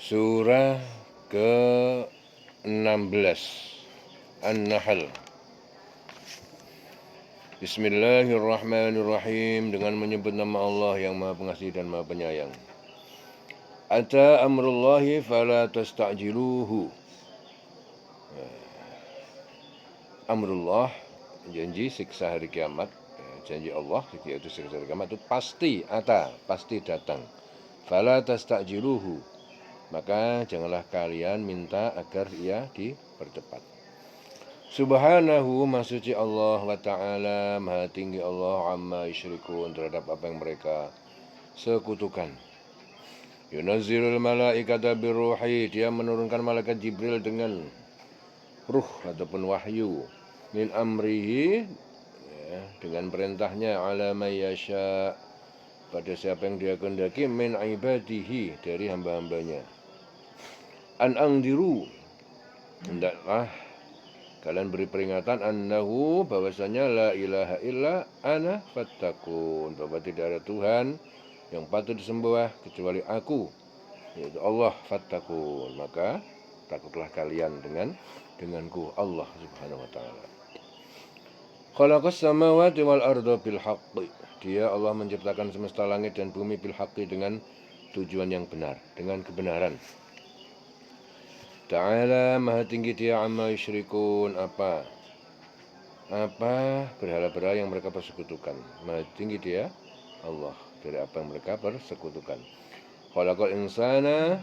Surah ke-16 An-Nahl. Bismillahirrahmanirrahim. Dengan menyebut nama Allah yang Maha Pengasih dan Maha Penyayang. Ata amrullahi fala tasta'jiluhu. Amrullah, janji siksa hari kiamat. Janji Allah yaitu siksa hari kiamat itu pasti pasti datang. Fala tasta'jiluhu, maka janganlah kalian minta agar ia dipercepat. Subhanahu, maha suci Allah, wa ta'ala, maha tinggi Allah, amma yusyrikun, terhadap apa yang mereka sekutukan. Yunazzilul malaikata birruhi, dia menurunkan malaikat Jibril dengan ruh ataupun wahyu, min amrihi, dengan perintahnya, ala may yasha, pada siapa yang dia kehendaki, min ibadihi, dari hamba-hambanya. An angdiru, hendaklah kalian beri peringatan, annahu, bahwasanya la ilaha illa ana fattakun, bahwa tidak ada Tuhan yang patut disembah kecuali aku, yaitu Allah, fattakun, maka takutlah kalian denganku, Allah subhanahu wa ta'ala. Khalaqas samawati wal arda bil haqqi, dia Allah menciptakan semesta langit dan bumi bil haqqi, dengan tujuan yang benar, dengan kebenaran. Ta'ala, maha tinggi dia, amma yusyrikun, apa berhala-berhala yang mereka persekutukan. Maha tinggi dia Allah dari apa yang mereka persekutukan. Khalaqal insana,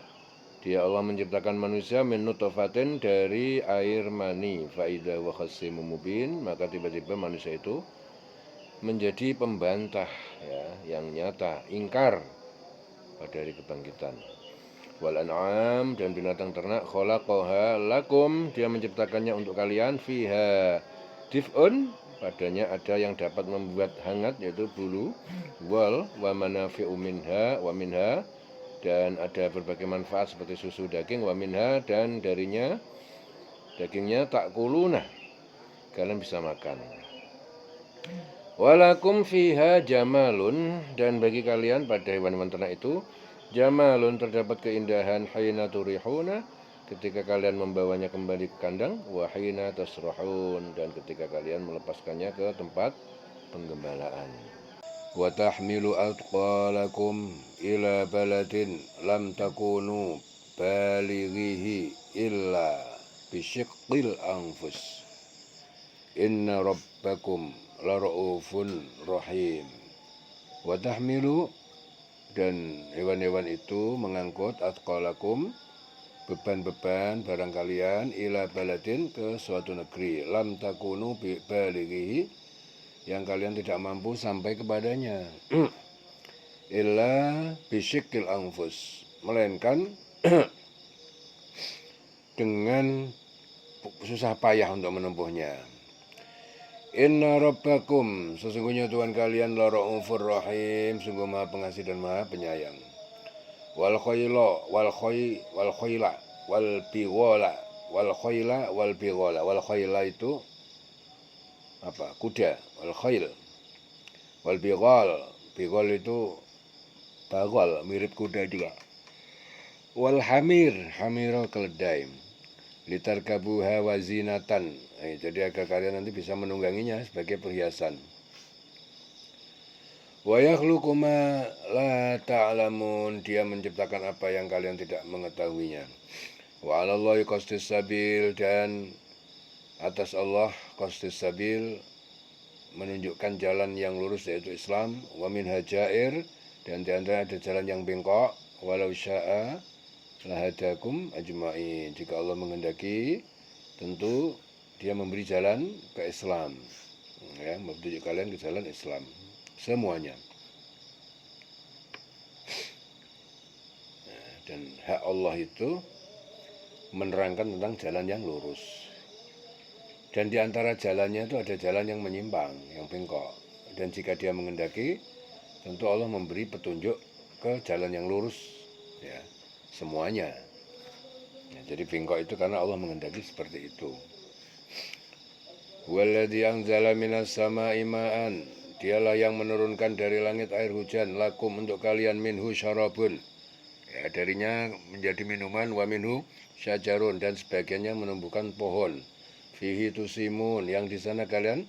dia Allah menciptakan manusia, min nutfatin, dari air mani, fa idza huwa khasimun mubin, maka tiba-tiba manusia itu menjadi pembantah, yang nyata, ingkar pada hari kebangkitan. Wal an'am, dan binatang ternak, khalaqaha lakum, dia menciptakannya untuk kalian, fiha dif'un, padanya ada yang dapat membuat hangat, yaitu bulu, wal wa manafi'u minha, wa minha, dan ada berbagai manfaat seperti susu, daging, wa minha, dan darinya dagingnya, ta'kuluna, kalian bisa makan. Walakum fiha jamalun, dan bagi kalian pada hewan-hewan ternak itu jamalun, terdapat keindahan, hina turihuna, ketika kalian membawanya kembali ke kandang, wa hina tasrahun, dan ketika kalian melepaskannya ke tempat penggembalaan. Wa tahmilu atqalakum ila baladin lam takunu balighihi illa bisyiqqil anfus inna rabbakum lara'ufun rahim. Wa tahmilu, dan hewan-hewan itu mengangkut, atqalakum, beban-beban barang kalian, ila baladin, ke suatu negeri, lam takunu balighihi, yang kalian tidak mampu sampai kepadanya, illa bisyikil anfus, melainkan dengan susah payah untuk menempuhnya. Inna rabbakum, sesungguhnya Tuhan kalian, la ra'ufur rahim, sungguh maha pengasih dan maha penyayang. Wal khayla wal khayla wal bighala, wal khayla wal bighala, wal khayla itu apa? Kuda, wal khayl. Wal bighal itu bagal, mirip kuda juga. Wal hamir keledai, litarkabuha wazinatan, jadi agar kalian nanti bisa menungganginya sebagai perhiasan. Wa yakhluqu ma la ta'lamun, dia menciptakan apa yang kalian tidak mengetahuinya. Wa 'alallahi qasdus sabil, dan atas Allah qasdus sabil, menunjukkan jalan yang lurus, yaitu Islam. Wa minha jair, dan di antara ada jalan yang bengkok. Walau syaa lahadakum ajma'in, jika Allah menghendaki tentu dia memberi jalan ke Islam, menunjuk kalian ke jalan Islam semuanya. Dan hak Allah itu menerangkan tentang jalan yang lurus, dan di antara jalannya itu ada jalan yang menyimpang, yang bengkok, dan jika dia menghendaki tentu Allah memberi petunjuk ke jalan yang lurus, semuanya. Jadi bengkok itu karena Allah menghendaki seperti itu. Walladzi anzala minas sama'i ma'an, dialah yang menurunkan dari langit air hujan, lakum, untuk kalian, minhu syarabun, Ya, darinya menjadi minuman, wa minhu syajarun, dan sebagiannya menumbuhkan pohon. Fihi tusimun, yang di sana kalian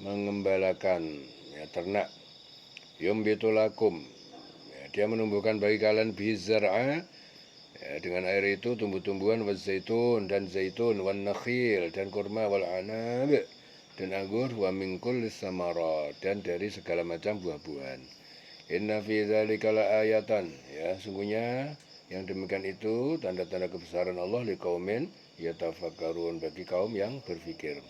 mengembalakan ya, ternak. Yumbitulakum, ya, dia menumbuhkan bagi kalian bizar'a, ya, dengan air itu tumbuh-tumbuhan, wa zaitun, dan zaitun, wa nakhil, dan kurma, wal anab, dan anggur, wa min kulli samarat, dan dari segala macam buah-buahan. Inna fi dzalika laayatan, ya sungguhnya yang demikian itu tanda-tanda kebesaran Allah liqaumin yatafakkarun, bagi kaum yang berfikir.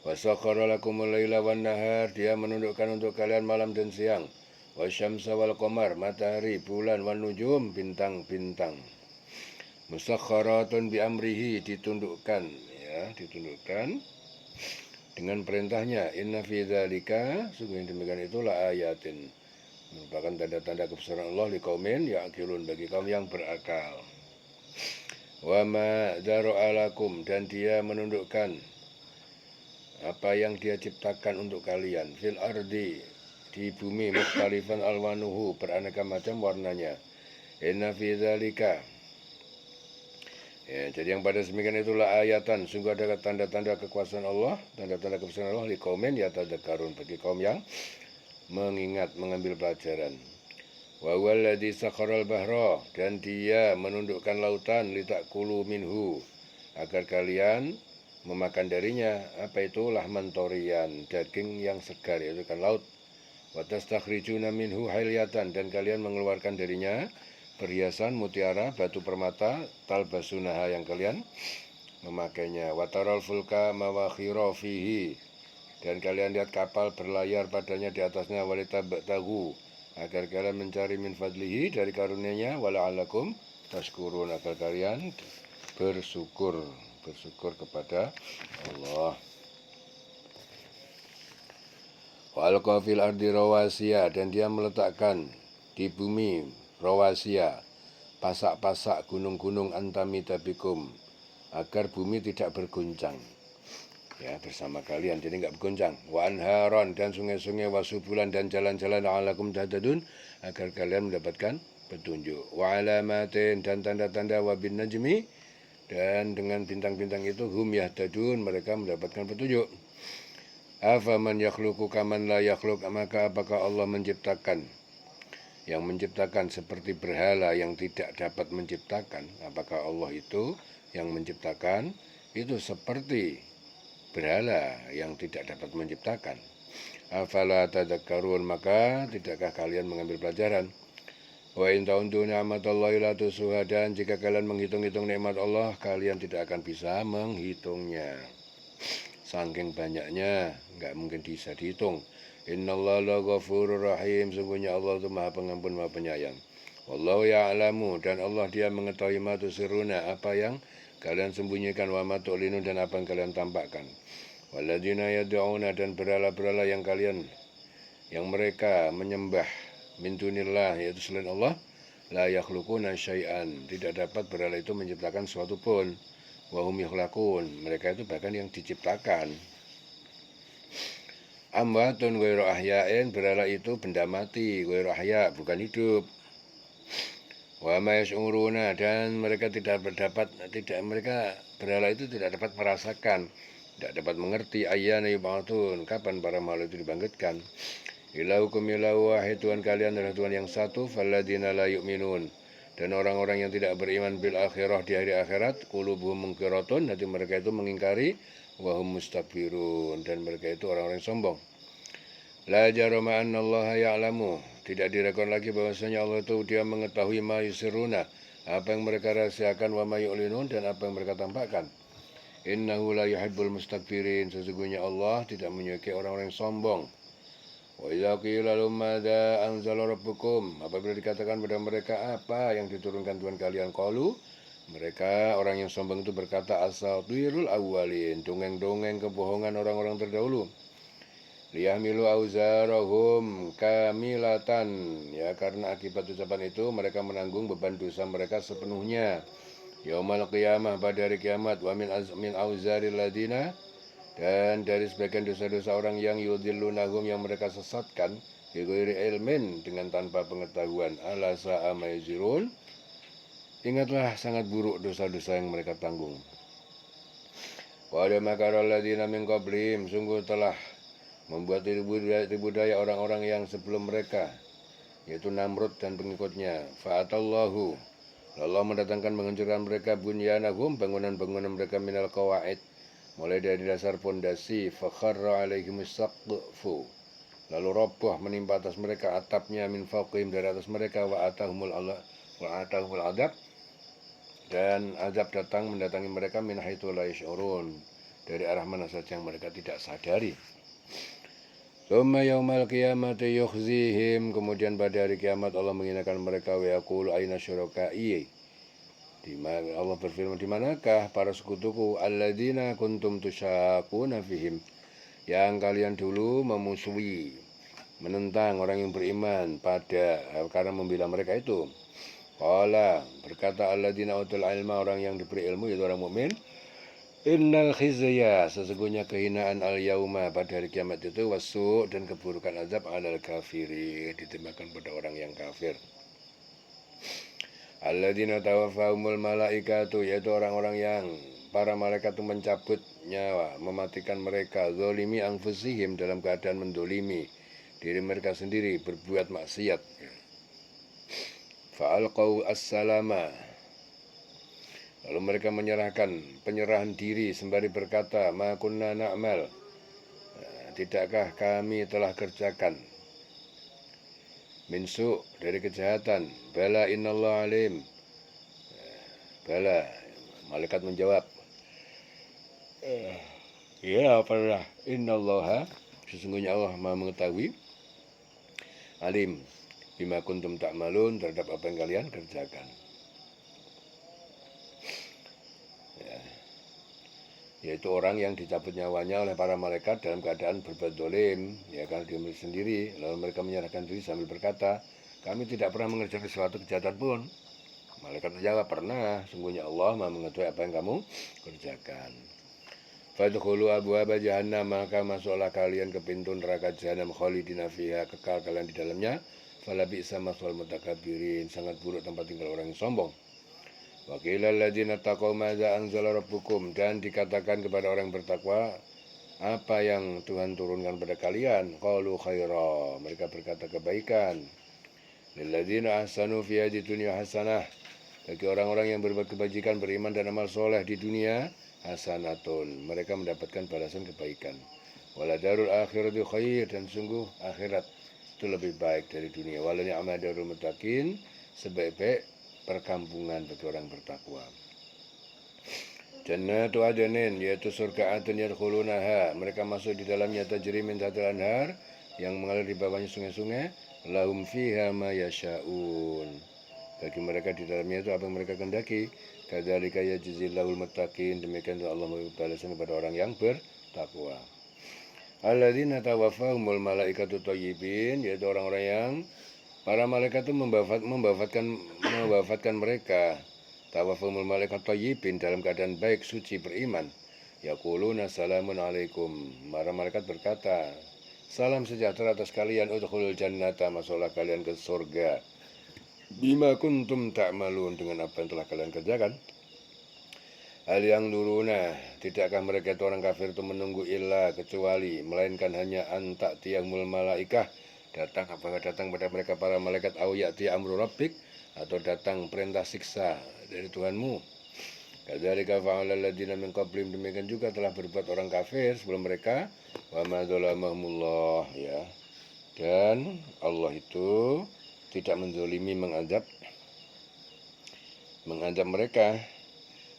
Wa sakhkhara lakumul laila wan nahar, dia menundukkan untuk kalian malam dan siang. Wasyamsa wal qamar, matahari, bulan, wan nujum, bintang-bintang. Musakhkharatun bi amrihi, ditundukkan, ya, ditundukkan dengan perintahnya. Inna fi dzalika, sungguh yang demikian itulah ayatin, merupakan tanda-tanda kebesaran Allah liqaumin ya'qilun, bagi kaum yang berakal. Wa ma dzara'alakum, dan dia menundukkan apa yang dia ciptakan untuk kalian, fil ardi, di bumi, mukhtalifan alwanuhu, beraneka macam warnanya. Inna fi dzalika, ya, jadi yang pada semikian itulah ayatan, sungguh ada tanda-tanda kekuasaan Allah, tanda-tanda kebesaran Allah liqaumin yatadzakkarun, bagi kaum yang mengingat, mengambil pelajaran. Wa huwallazi sakharal bahra, dan dia menundukkan lautan, litakulu minhu, agar kalian memakan darinya. Apa itu? Lahman torian, daging yang segar, yaitu kan laut. Wa tastakhrijuna minhu hilyatan, dan kalian mengeluarkan darinya perhiasan mutiara, batu permata, talbasunaha, yang kalian memakainya. Wa taral fulka mawakhira fihi, dan kalian lihat kapal berlayar padanya di atasnya. Walitabtagu, agar kalian mencari min fadlihi, dari karunia-Nya. Wala'alakum tashkurun, agar kalian bersyukur kepada Allah. Wa alqa fil ardi rawasiya, dan dia meletakkan di bumi rawasiya, pasak-pasak, gunung-gunung, antamida bikum, agar bumi tidak berguncang, ya, bersama kalian, jadi enggak bergoncang. Wa anharon, dan sungai-sungai, wasubulan, dan jalan-jalan, alakum tahtadun, agar kalian mendapatkan petunjuk. Wa alamatin, dan tanda-tanda, wa bin najmi, dan dengan bintang-bintang itu, hum yahtadun, mereka mendapatkan petunjuk. Afaman yakhluqu kaman la yakhluq, maka apakah Allah menciptakan yang menciptakan seperti berhala yang tidak dapat menciptakan? Apakah Allah itu yang menciptakan itu seperti berhala yang tidak dapat menciptakan? Afala tadzakkarun, maka tidakkah kalian mengambil pelajaran? Wa in ta'uddu ni'matallahi la tusuha, dan jika kalian menghitung-hitung nikmat Allah, kalian tidak akan bisa menghitungnya. Saking banyaknya, enggak mungkin bisa dihitung. Innallaha laghafurur rahim, sungguhnya Allah itu Maha Pengampun, Maha Penyayang. Wallahu ya'lamu, dan Allah dia mengetahui ma tusirruna, apa yang kalian sembunyikan, wa ma tu'linun, dan apa yang kalian tampakkan. Walladzina yad'una, dan berhala-berhala yang mereka menyembah, min dunillah, yaitu selain Allah, la yakhluquna syai'an, tidak dapat berhala itu menciptakan sesuatu pun. Wa hum yukhlaqun, mereka itu bahkan yang diciptakan. Amwatun ghairu ahya'in, berhala itu benda mati, ghairu ahya, bukan hidup. Wa ma yash'uruna, dan mereka mereka berhala itu tidak dapat merasakan, tidak dapat mengerti, ayyana yub'atsun, kapan para makhluk itu dibangkitkan. Ilahukum ilahu wahid, Tuhan kalian adalah Tuhan yang satu. Falladzina la yu'minun, dan orang-orang yang tidak beriman bil akhirah, di hari akhirat, qulubuhum munkiratun, hati mereka itu mengingkari, wa hum mustakbirun, dan mereka itu orang-orang sombong. La jarama annallaha ya'lamu, tidak diragukan lagi bahwasanya Allah itu dia mengetahui ma yusiruna, apa yang mereka rahasiakan, wa ma yu'linun, dan apa yang mereka tampakkan. Innahu la yuhibbul mustakbirin, sesungguhnya Allah tidak menyukai orang-orang yang sombong. Wa idza qila lahum madza anzala rabbukum, apabila dikatakan pada mereka apa yang diturunkan Tuhan kalian, qalu, mereka orang yang sombong itu berkata, asatirul awwalin, dongeng-dongeng kebohongan orang-orang terdahulu. Liyahmilu auzarahum kamilatan, ya, karena akibat ucapan itu mereka menanggung beban dosa mereka sepenuhnya. Yaumal qiyamah, pada hari kiamat. Wa min auzaril ladina, dan dari sebagian dosa-dosa orang yang yudhillunahum, yang mereka sesatkan, bighairi ilmin, dengan tanpa pengetahuan, ala sa'a ma yazirun. Ingatlah sangat buruk dosa-dosa yang mereka tanggung. Wa makara alladziina min qablihim, sungguh telah membuat tipu daya orang-orang yang sebelum mereka, yaitu Namrud dan pengikutnya. Fa'atallahu, Allah mendatangkan menghancurkan mereka bunyanahum, bangunan-bangunan mereka minal qawaid, mulai dari dasar pondasi. Fakharra alaihimus saqfu, lalu roboh menimpa atas mereka atapnya, min fawqihim, dari atas mereka. Wa atahumul adab, dan azab datang mendatangi mereka min haitsu la yash'urun, dari arah mana saja yang mereka tidak sadari. Tsumma yaumal qiyamati yukhzihim, kemudian pada hari kiamat Allah menghinakan mereka. Wa yaqulu aina syuraka'i, Allah berfirman, di manakah para sekutuku, alladzina kuntum tusyaquna fihim, yang kalian dulu memusuhi, menentang orang yang beriman pada, karena membela mereka itu. Qala, berkata alladzina utul ilma, orang yang diberi ilmu, yaitu orang mukmin, innal khizya, sesungguhnya kehinaan al-yauma, pada hari kiamat itu, wasu, dan keburukan azab, alal kafiri, ditimpakan pada orang yang kafir. Alladzina tawaffahumul malaikatu, yaitu orang-orang yang para malaikat itu mencabut nyawa, mematikan mereka, zalimi anfusihim, dalam keadaan mendolimi diri mereka sendiri, berbuat maksiat. Fa'alqau as-salama, lalu mereka menyerahkan penyerahan diri sembari berkata, ma kunna na'mal, tidakkah kami telah kerjakan, minsu, dari kejahatan, bala innallah alim, bala, malaikat menjawab, ya pernah, innallaha, sesungguhnya Allah Maha mengetahui, alim, bima kuntum ta'malun, terhadap apa yang kalian kerjakan. Yaitu orang yang dicabut nyawanya oleh para malaikat dalam keadaan berbuat dolim, ya, karena dia sendiri. Lalu mereka menyerahkan diri sambil berkata, kami tidak pernah mengerjakan suatu kejahatan pun. Malaikat menjawab, pernah, sungguhnya Allah Maha mengetahui apa yang kamu kerjakan. Fadkhulu abwaaba jahannam, maka masuklah kalian ke pintu neraka jahanam, khalidina fiha, kekal kalian di dalamnya. Fala bi'sa maswal mutakabbirin, sangat buruk tempat tinggal orang yang sombong. Wa qila alladziina taqaw madza anzala rabbukum, dan dikatakan kepada orang bertakwa, apa yang Tuhan turunkan pada kalian? Qalu khaira, mereka berkata kebaikan. Lilladziina ahsanu fi hadhihi dunya hasanah, bagi orang-orang yang berbuat kebajikan, beriman dan amal soleh di dunia, hasanatun, mereka mendapatkan balasan kebaikan. Wala darul akhirati khair, dan sungguh akhirat itu lebih baik dari dunia. Wala ni'ma darul muttaqin, sebaik-baik perkampungan bagi orang bertakwa. Jannatu adnin, yaitu surga adn, yadkhulunaha, mereka masuk di dalamnya, tajri min tahtil anhar, yang mengalir di bawahnya sungai-sungai, lahum fiha ma yasha'un, bagi mereka di dalamnya itu apa yang mereka kehendaki. Kadzalika yajzillahul muttaqin, demikian Allah memberi balasan kepada orang yang bertakwa. Alladzina tawaffahumul malaikatu thayyibin, yaitu orang-orang yang para malaikat itu mewafatkan mereka. Tawaffahumul malaikat thayyibin, dalam keadaan baik, suci, beriman. Yaquluna salamun alaikum, para malaikat berkata, salam sejahtera atas kalian, udkhulul jannata, masuklah kalian ke surga, bima kuntum ta'malun, dengan apa yang telah kalian kerjakan. Hal yang duruna, tidakkah mereka itu orang kafir itu menunggu illa, kecuali, melainkan hanya antak tiyahmul malaikah, datang apakah datang pada mereka para malaikat, au ya'ti amru rabbik, atau datang perintah siksa dari Tuhanmu. Kadzalika fa'alal ladzina min qablihim, demikian juga telah berbuat orang kafir sebelum mereka. Wa ma dzalamahumullah, ya, dan Allah itu tidak menzalimi, mengazab mereka.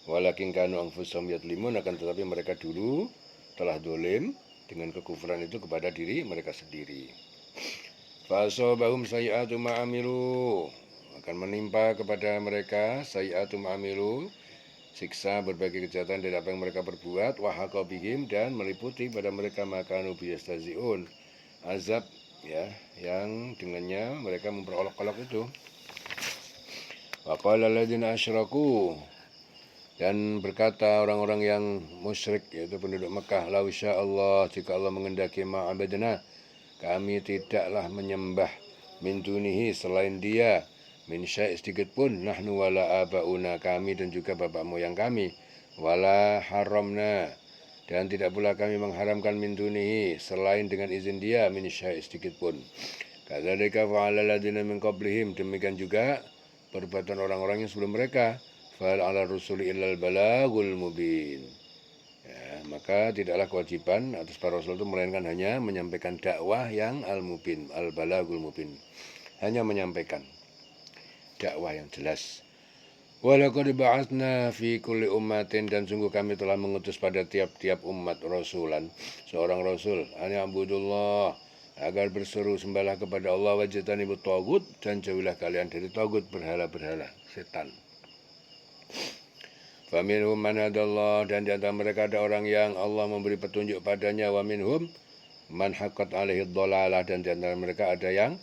Walakin kanu anfusahum yadlimun, akan tetapi mereka dulu telah dolim dengan kekufuran itu kepada diri mereka sendiri. Fa'asabahum sayyi'atu ma'amilu, akan menimpa kepada mereka sayyi'atu ma'amilu, siksa berbagai kejahatan dari apa yang mereka perbuat. Wa haqa bihim, dan meliputi pada mereka makanu biyastazi'un, azab, ya, yang dengannya mereka memperolok-olok itu. Wa qala alladziina asyraku, dan berkata orang-orang yang musyrik, yaitu penduduk Mekah, lau sya Allah, jika Allah mengendaki, ma'abadna, kami tidaklah menyembah min dunihi selain dia min syai' sedikit pun, nahnu wala abauna kami dan juga bapak moyang kami, wala haramna dan tidak pula kami mengharamkan min dunihi selain dengan izin dia min syai' sedikit pun. Kadzalika fa'ala alladziina min qablihim, demikian juga perbuatan orang-orang yang sebelum mereka. Fal 'ala rusuli illal balagul mubin. Ya, maka tidaklah kewajiban atas para rasul itu melainkan hanya menyampaikan dakwah yang al-mubin, al-balagul mubin. Hanya menyampaikan dakwah yang jelas. Walaqad ba'atsna fi kulli ummatin, dan sungguh kami telah mengutus pada tiap-tiap umat rasulan, seorang rasul, an ya'budullah, agar berseru sembahlah kepada Allah, wajtanibut tagut, dan jauhilah kalian dari tagut, berhala-berhala, setan. Faminhum man hadallah, dan di antara mereka ada orang yang Allah memberi petunjuk padanya, wa minhum man haqqat alaihi dhalalah, dan di antara mereka ada yang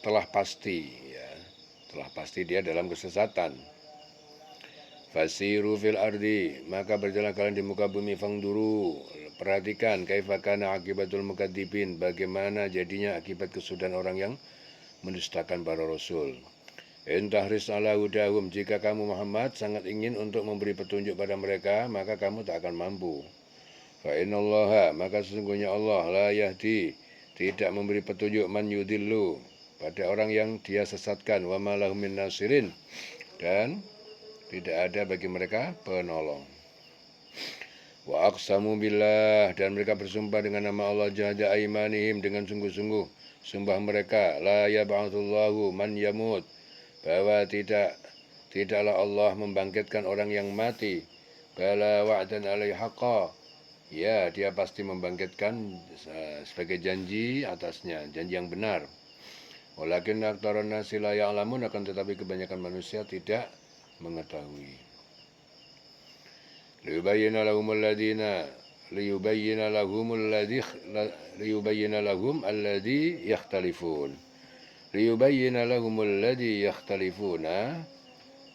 telah pasti dia dalam kesesatan. Fasiru fil ardi, maka berjalan kalian di muka bumi, fangduru, perhatikan, kaifa kana akibatul mukadzibin, bagaimana jadinya akibat kesudahan orang yang mendustakan para rasul. In tahris ala hudahum, jika kamu Muhammad sangat ingin untuk memberi petunjuk pada mereka, maka kamu tak akan mampu. Fa innallaha, maka sesungguhnya Allah la yahdi, tidak memberi petunjuk, man yudillu, pada orang yang dia sesatkan, wa ma lahum min nasirin, dan tidak ada bagi mereka penolong. Wa aqsamu billah, dan mereka bersumpah dengan nama Allah jahada aimanihim, dengan sungguh-sungguh sumpah mereka, la yab'atsullahu man yamut, bahwa tidaklah Allah membangkitkan orang yang mati, bala wa'dan alaihi haqqa, ya dia pasti membangkitkan sebagai janji atasnya, janji yang benar. Walakin aktsarun nasi la ya'lamun, akan tetapi kebanyakan manusia tidak mengetahui. Liyubayyina lahum alladhi yakhtalifun. Liyubayyina lahumul ladzi yakhtalifuna,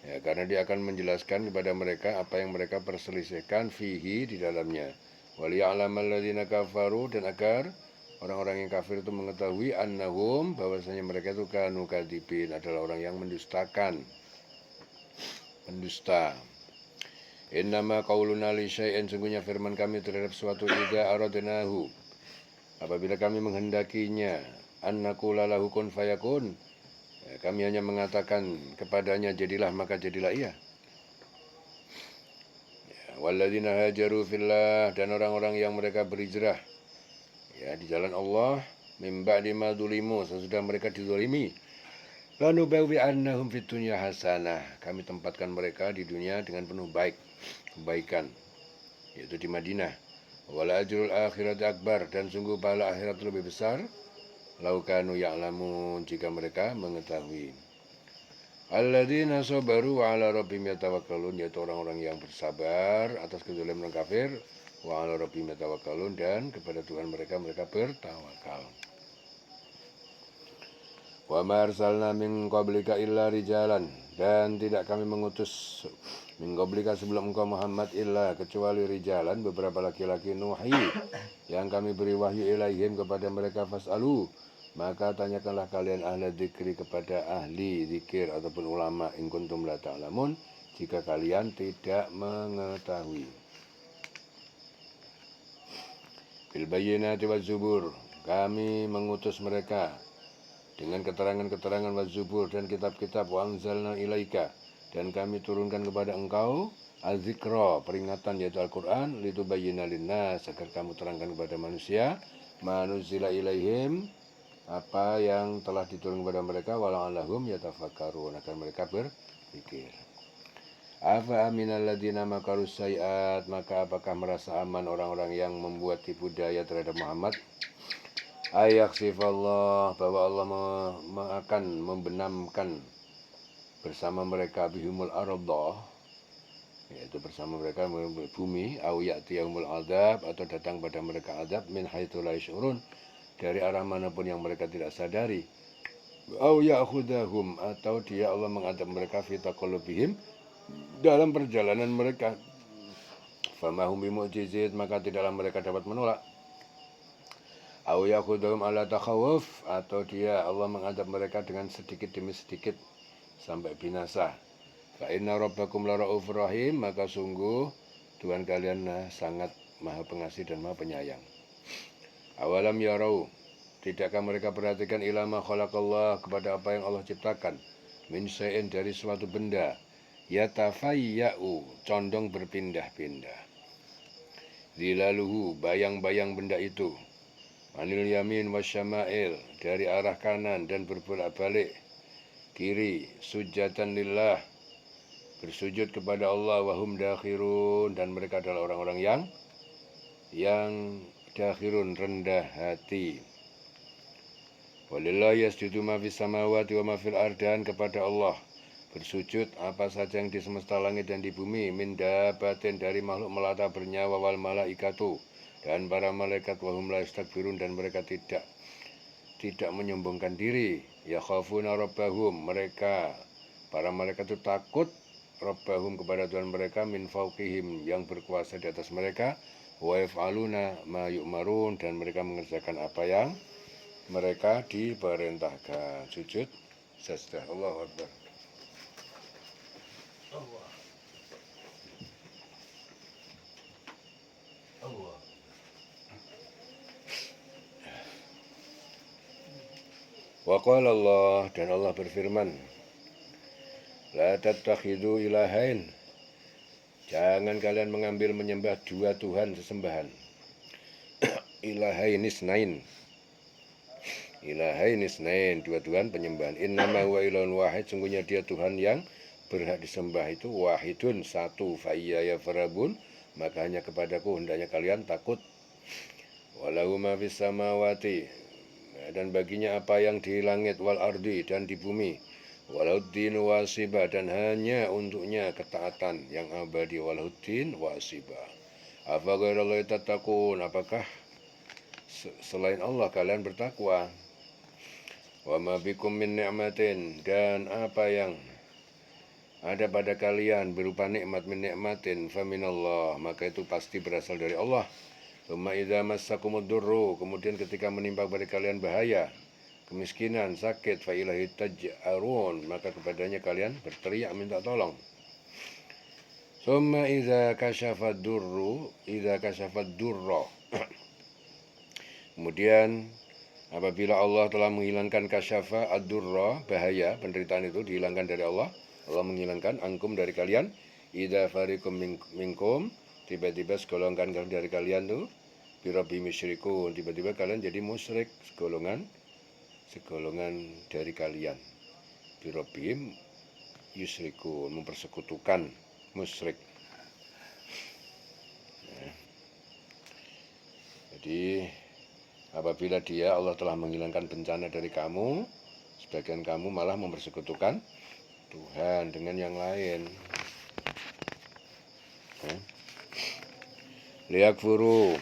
ya, karena dia akan menjelaskan kepada mereka apa yang mereka perselisihkan fihi, di dalamnya. Waliya'lamal ladzina kafaru, dan agar orang-orang yang kafir itu mengetahui annahum, bahwasanya mereka itu kanu kadzibin, adalah orang yang mendustakan, pendusta. Innama qauluna li syai'in, sungguhnya firman kami terhadap suatu, idza aradnahu, apabila kami menghendakinya, an naqula lahu kun fayakun, kami hanya mengatakan kepadanya jadilah, maka jadilah ia. Walladzina hajaru fillah, dan orang-orang yang mereka berhijrah, ya, di jalan Allah, min ba'di ma dzulimu, sesudah mereka dizalimi, lanubawwi'annahum fid dunya hasanah, kami tempatkan mereka di dunia dengan penuh kebaikan, yaitu di Madinah. Wal ajrul akhirati akbar, dan sungguh pahala akhirat lebih besar, lau kanu ya'lamun, jika mereka mengetahui. Alladzina sabaru wa 'ala rabbihim yatawakkalun, yaitu orang-orang yang bersabar atas kezaliman kafir, wa 'ala rabbihim yatawakkalun, dan kepada Tuhan mereka bertawakal. Wa ma arsalna min qablika illa rijalan, dan tidak kami mengutus min qablika sebelum engkau Muhammad illa, kecuali rijalan, beberapa laki-laki, nuhi, yang kami beri wahyu ilaihim, kepada mereka, fas'alu, maka tanyakanlah kalian ahli dzikri, kepada ahli zikir ataupun ulama, in kuntum la ta'lamun, jika kalian tidak mengetahui. Bil bayyinati waz zubur, kami mengutus mereka dengan keterangan-keterangan waz zubur, dan kitab-kitab, wa anzalna ilaika, dan kami turunkan kepada engkau az-zikra, peringatan, yaitu Al-Quran, litubayyina linnas, agar kamu terangkan kepada manusia, manuzila ilaihim, apa yang telah diturunkan kepada mereka, wala'allahum yatafakkarun, agar mereka berpikir. Afa aminal ladzina makarus sayiat, maka apakah merasa aman orang-orang yang membuat tipu daya terhadap Muhammad? Ayaksifallah, bahwa Allah akan membenamkan bersama mereka bihumul ardah, yaitu bersama mereka bumi, au ya'tiyahumul adab, atau datang pada mereka adab, min haitsu la yash'urun, dari arah manapun yang mereka tidak sadari, au ya'khudahum, atau dia Allah mengadab mereka fi taqallubihim, dalam perjalanan mereka, famahum bimu'jizin, maka tidaklah mereka dapat menolak. Au yakhudhum ala takhawuf, atau dia Allah mengadab mereka dengan sedikit demi sedikit sampai binasa. Fa inna rabbakum laraufur rahim, maka sungguh Tuhan kalian sangat maha pengasih dan maha penyayang. Awalam yarau, tidakkah mereka perhatikan ilama khalaqallah, kepada apa yang Allah ciptakan, min syai'in, dari suatu benda, yatafayya'u, condong berpindah-pindah, zilaluhu, bayang-bayang benda itu, anil yamin wasyama'il, dari arah kanan dan berbolak-balik kiri, sujatan lillah, bersujud kepada Allah, wahum dakhirun, dan mereka adalah orang-orang yang dakhirun, rendah hati. Walillahi yasjudu ma fis samawati wa ma fil ardh, dan kepada Allah bersujud apa saja yang di semesta langit dan di bumi, min dabatin, dari makhluk melata bernyawa, wal malaikatu, dan para malaikat, wahum la yastakbirun, dan mereka tidak menyombongkan diri, yakhafuna rabbahum, mereka para malaikat itu takut, rabbahum, kepada Tuhan mereka, min fauqihim, yang berkuasa di atas mereka, wa yaf'aluna ma yu'marun, dan mereka mengerjakan apa yang mereka diperintahkan. Sujud sajdah. Allahu Akbar. Allah. Allah. Wa qala Allah, dan Allah berfirman, la tattakhidhu ilahain, jangan kalian mengambil menyembah dua Tuhan sesembahan. Ilahain isnain, ilahain isnain, dua Tuhan penyembahan. Innama huwa ilahun wahid, sungguhnya dia Tuhan yang berhak disembah itu wahidun, satu. Fa iyaya farabun, maka hanya kepadaku hendaknya kalian takut. Walahu ma fis samawati, dan baginya apa yang di langit, wal ardi, dan di bumi, walauddin wasiba, dan hanya untuknya ketaatan yang abadi, walauddin wasiba. Afa ghairallahi tattaqun, apakah selain Allah kalian bertakwa. Wa ma bikum min ni'matin, dan apa yang ada pada kalian berupa nikmat, min ni'matin fa minallah, maka itu pasti berasal dari Allah. Tsumma idza massakumud durru, kemudian ketika menimpa pada kalian bahaya, kemiskinan, sakit, fa ilahi taj'arun, maka kepadanya kalian berteriak minta tolong. Tsumma idza kasyafad durru, idza kasyafad durra, kemudian apabila Allah telah menghilangkan kasyafa ad-durra, bahaya, penderitaan itu dihilangkan dari Allah, Allah menghilangkan angkum dari kalian, idza fariqum minkum, tiba-tiba segolongan dari kalian tuh birabi musyrikun, tiba-tiba kalian jadi musyrik, segolongan dari kalian, birabihim yusyrikun, mempersekutukan, musyrik. Jadi apabila dia Allah telah menghilangkan bencana dari kamu, sebagian kamu malah mempersekutukan Tuhan dengan yang lain. Liyakfuru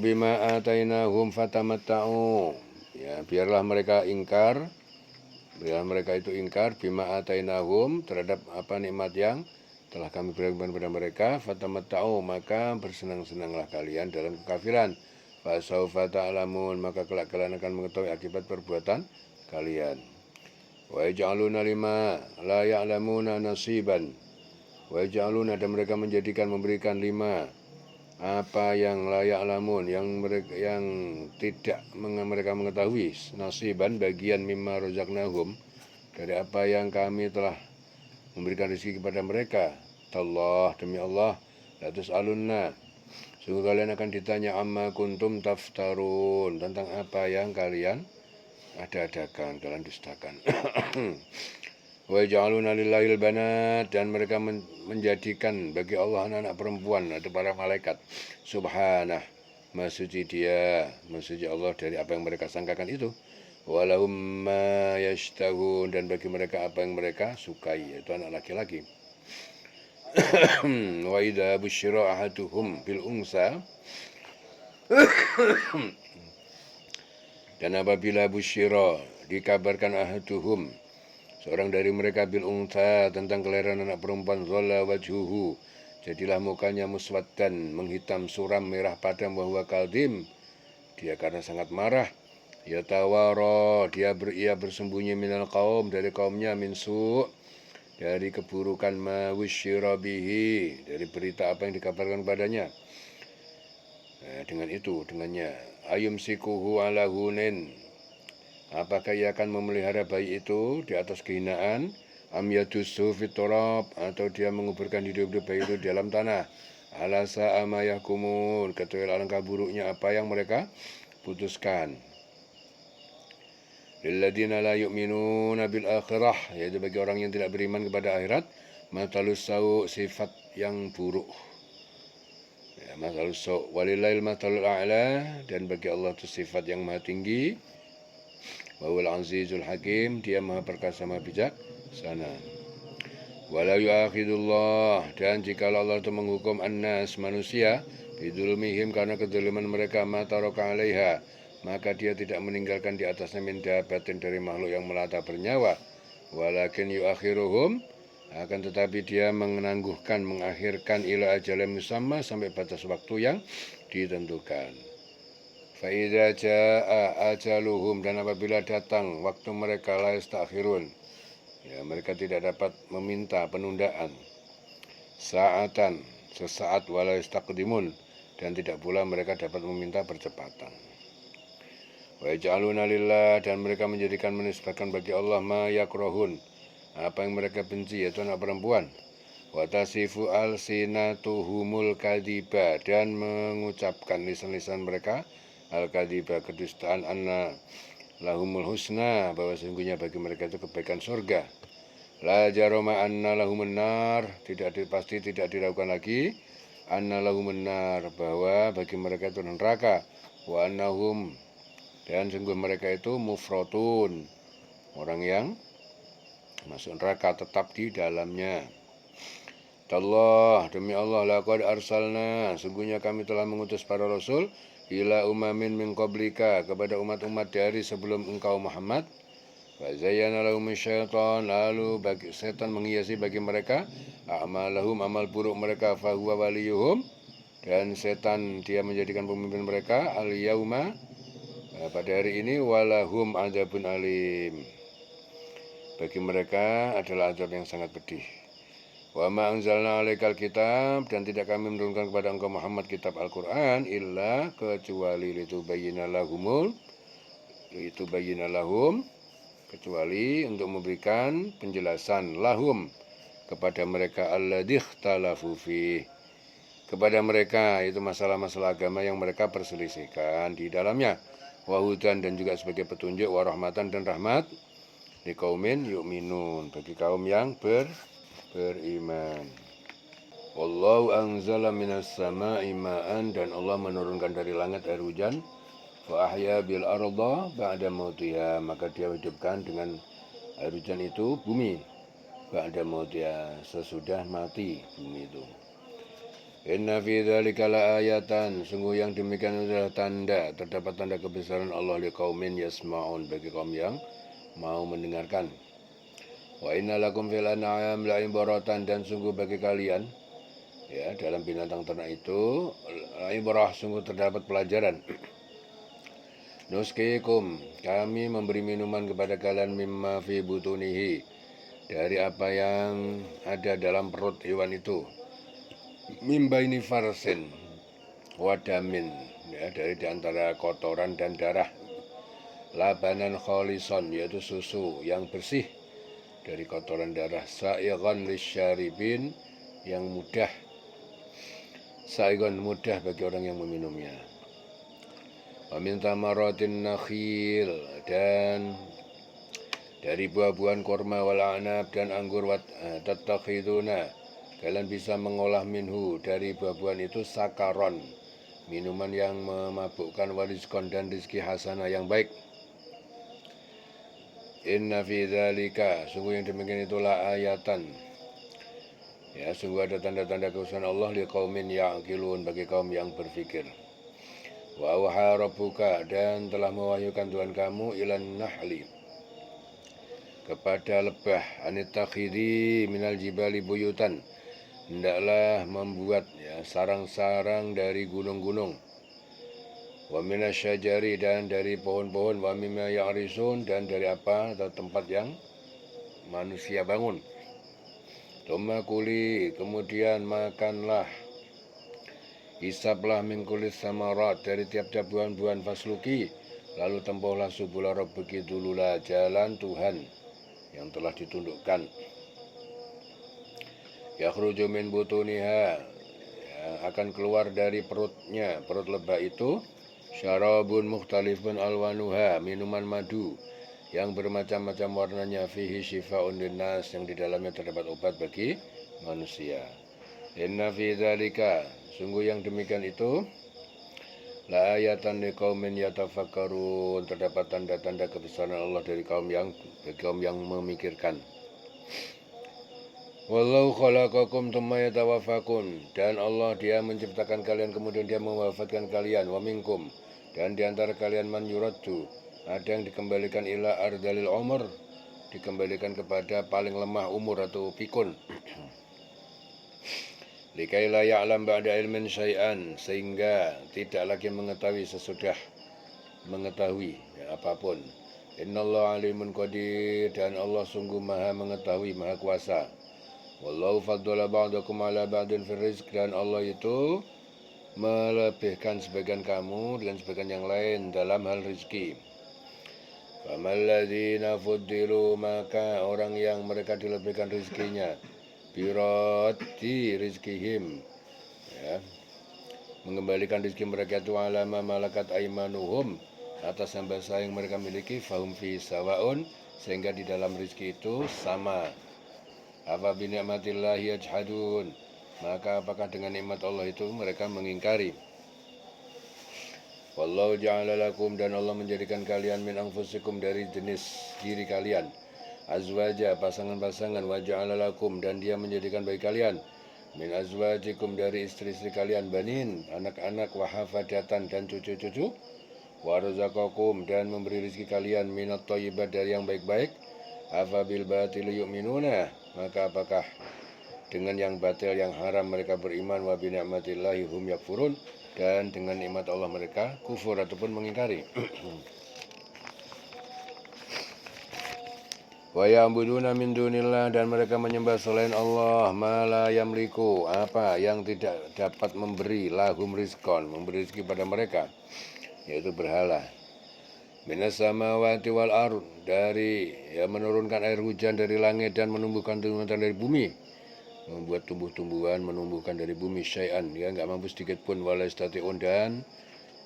bima atainahum fatamatta'u, ya, biarlah mereka itu ingkar bima atainahum, terhadap apa nikmat yang telah kami berikan kepada mereka, fatamatta'u, maka bersenang-senanglah kalian dalam kekafiran. Fasaufa ta'lamun, maka kelak kalian akan mengetahui akibat perbuatan kalian. Wa yaj'aluna lima la ya'lamuna nasiban, wa yaj'aluna, dan mereka memberikan lima apa yang la ya'lamun, yang tidak mereka mengetahui, nasiban, bagian, mimma razaqnahum, dari apa yang kami telah memberikan rezeki kepada mereka. Tallah, demi Allah, la tus'alunna, sungguh kalian akan ditanya, amma kuntum taftarun, tentang apa yang kalian ada-adakan, kalian dustakan. Wa ja'aluna lillahil banat, dan mereka menjadikan bagi Allah anak-anak perempuan atau para malaikat. Subhanah, maha suci dia, maha suci Allah dari apa yang mereka sangkakan itu. Walahum ma yashtahun, dan bagi mereka apa yang mereka sukai, yaitu anak laki-laki. Wa idza busyira ahaduhum bil unsa, dan apabila busyira, dikabarkan, ahaduhum, seorang dari mereka, bil unsa, tentang kelahiran anak perempuan, dhalla wajhuhu, jadilah mukanya muswaddan, menghitam suram merah padam, wa huwa kaldim, dia karena sangat marah. Yatawara, ia bersembunyi minal kaum, dari kaumnya, min su', dari keburukan, ma wusyira bihi, dari berita apa yang dikabarkan padanya. Dengan itu, dengannya, ayum sikuhu ala hunin, apakah ia akan memelihara bayi itu di atas kehinaan, am yadussu fit turab, atau dia menguburkan hidup-hidup bayi itu di dalam tanah. Ala sa'a ma yahkumun, ketahui alangkah buruknya apa yang mereka putuskan. Lilladzina la yu'minuna bil akhirah, yaitu bagi orang yang tidak beriman kepada akhirat, matalus sau', sifat yang buruk. Matalus sau', walillahil matalul a'la, dan bagi Allah itu sifat yang maha tinggi. Wa huwal azizul hakim, dia maha perkasa maha bijaksana. Wala yu'akhidullah, dan jika Allah itu menghukum annas, manusia, bidulmihim, karena kedzaliman mereka, ma taraka 'alaiha, maka dia tidak meninggalkan di atasnya min dabatin, dari makhluk yang melata bernyawa. Walakin yu'akhiruhum, akan tetapi dia mengakhirkan ila ajalin musamma, sampai batas waktu yang ditentukan. Fa idza jaa ajaluhum, dan apabila datang waktu mereka, la yastakhirun, ya, mereka tidak dapat meminta penundaan. Sa'atan, sesaat, wala yastaqdimun, dan tidak pula mereka dapat meminta percepatan. Wa yaj'aluna lillah, dan mereka menjadikan, menisbahkan bagi Allah, ma yakrahun, apa yang mereka benci, yaitu anak perempuan. Wa tasifu alsinatuhumul kadiba, dan mengucapkan lisan-lisan mereka al-kadiba, kedustaan, anna lahumul husna, bahwa sesungguhnya bagi mereka itu kebaikan surga. La jaroma anna lahumun nar, pasti tidak diragukan lagi, anna lahumun nar, bahwa bagi mereka itu neraka. Wa annahum, dan sungguh mereka itu mufrotun, orang yang masuk neraka tetap di dalamnya. Tallah, demi Allah, laqad arsalna, sungguhnya kami telah mengutus para rasul, ila umamin min qablika, kepada umat-umat dari sebelum engkau Muhammad. Wa zayyana lahum syaitan, lalu setan menghiasi bagi mereka a'malahum, amal buruk mereka, fa huwa waliyuhum, dan setan dia menjadikan pemimpin mereka, al yauma, pada hari ini, walahum adzabun alim, bagi mereka adalah azab yang sangat pedih. Wa ma anzalna 'alaikal kitab, dan tidak kami menurunkan kepada engkau Muhammad kitab Al-Qur'an, illa, kecuali litubayyina lahum, kecuali untuk memberikan penjelasan, lahum, kepada mereka, alladzi ikhtalafu fih, kepada mereka itu masalah-masalah agama yang mereka perselisihkan di dalamnya. Wa hudan, dan juga sebagai petunjuk, wa rahmatan, dan rahmat, liqaumin yu'minun, bagi kaum yang beriman. Wallahu anzala minas sama'i ma'an, dan Allah menurunkan dari langit air hujan. Fa ahya bil arda ba'da mautiha, maka dia hidupkan dengan air hujan itu bumi, ba'da mautiha, sesudah mati bumi itu. Inna fi dzalika laayatan, sungguh yang demikian adalah tanda, terdapat tanda kebesaran Allah, liqaumin yasma'un, bagi kaum yang mau mendengarkan. Wa inna lakum fil an'am la'ibratan, dan sungguh bagi kalian, ya, dalam binatang ternak itu la'ibrah, sungguh terdapat pelajaran. Nuskikum, kami memberi minuman kepada kalian, mimma fi butunihi, dari apa yang ada dalam perut hewan itu, mimbaini farsin wadamin, ya, dari diantara kotoran dan darah, labanan kholison, yaitu susu yang bersih dari kotoran darah, sa'igan lisyaribin, yang mudah, sa'igan, mudah bagi orang yang meminumnya. Wa min tamaratin nakhil, dan dari buah-buahan korma, wal a'nab, dan anggur, tattakhiduna, kalian bisa mengolah, minhu, dari buah-buahan itu, sakaron, minuman yang memabukkan, warizkon, dan rizki hasanah, yang baik. Inna fi dzalika, sungguh yang demikian itulah ayatan, ya, sungguh ada tanda-tanda kebesaran Allah, liqaumin ya'qilun, bagi kaum yang berfikir. Wa awha rabbuka, dan telah mewahyukan Tuhan kamu, ilan nahli, kepada lebah, anittakhidhi minal jibali buyutan, hendaklah membuat sarang-sarang dari gunung-gunung, wa minasyajari dan dari pohon-pohon, wa mimma ya'risun dan dari apa atau tempat yang manusia bangun. Tsumma kuli, kemudian makanlah, hisablah min kulli samarat, dari tiap-tiap buah-buahan, fasluki, lalu tempuhlah subula rabbiki, dululah jalan Tuhan yang telah ditundukkan. Yakhruju min butuniha, akan keluar dari perutnya, perut lebah itu, syarabun mukhtalifun alwanuha, minuman madu yang bermacam-macam warnanya, fihi syifa'un linnas, yang di dalamnya terdapat obat bagi manusia. Inna fi dzalika, sungguh yang demikian itu, la ayatan liqaumin yatafakkarun, terdapat tanda-tanda kebesaran Allah dari kaum yang memikirkan. Wallahu khalaqakum tsumma yatawaffakum, dan Allah dia menciptakan kalian kemudian dia mewafatkan kalian, wa minkum, dan di antara kalian man yuraddu, ada yang dikembalikan ila ardalil umur, dikembalikan kepada paling lemah umur atau pikun. Likai la ya'lam ba'da ilmin syai'an, sehingga tidak lagi mengetahui sesudah mengetahui apapun. Innallaha alimun qadir, dan Allah sungguh maha mengetahui, maha kuasa. Wallahu faddala ba'dakum ala ba'din fil rizq, dan Allah itu melebihkan sebagian kamu dengan sebagian yang lain dalam hal rezeki. Famal ladzina fuddilu, maka orang yang mereka dilebihkan rezekinya, birati rizkihim, mengembalikan rezeki mereka itu ala ma malakat aimanuhum, atas hamba yang mereka miliki, fahum fi sawaun, sehingga di dalam rezeki itu sama. Afa bi ni'matillahi yajhadun, maka apakah dengan nikmat Allah itu mereka mengingkari. Wallahu ja'ala lakum, dan Allah menjadikan kalian min anfusikum, dari jenis diri kalian, azwaja, pasangan-pasangan, wa ja'ala lakum, dan dia menjadikan bagi kalian min azwajikum, dari istri-istri kalian, banin, anak-anak, wa hafadatan, dan cucu-cucu, wa razaqakum, dan memberi rezeki kalian minat thayyibat, dari yang baik-baik. Afa bil batil yu'minuna, maka apakah dengan yang batil, yang haram mereka beriman, wa bi ni'matillahi hum yakfurun, dan dengan nikmat Allah mereka kufur ataupun mengingkari. Wa ya'buduna min dunillah, dan mereka menyembah selain Allah, ma la yamliku, apa yang tidak dapat memberi, lahum rizqan, memberi rezeki pada mereka, yaitu berhala. Minas samawati wal ard, dari menurunkan air hujan dari langit dan menumbuhkan tumbuhan dari bumi, membuat tumbuh-tumbuhan, menumbuhkan dari bumi, syai'an, dia enggak mampu sedikit pun, wala yastati'un, dan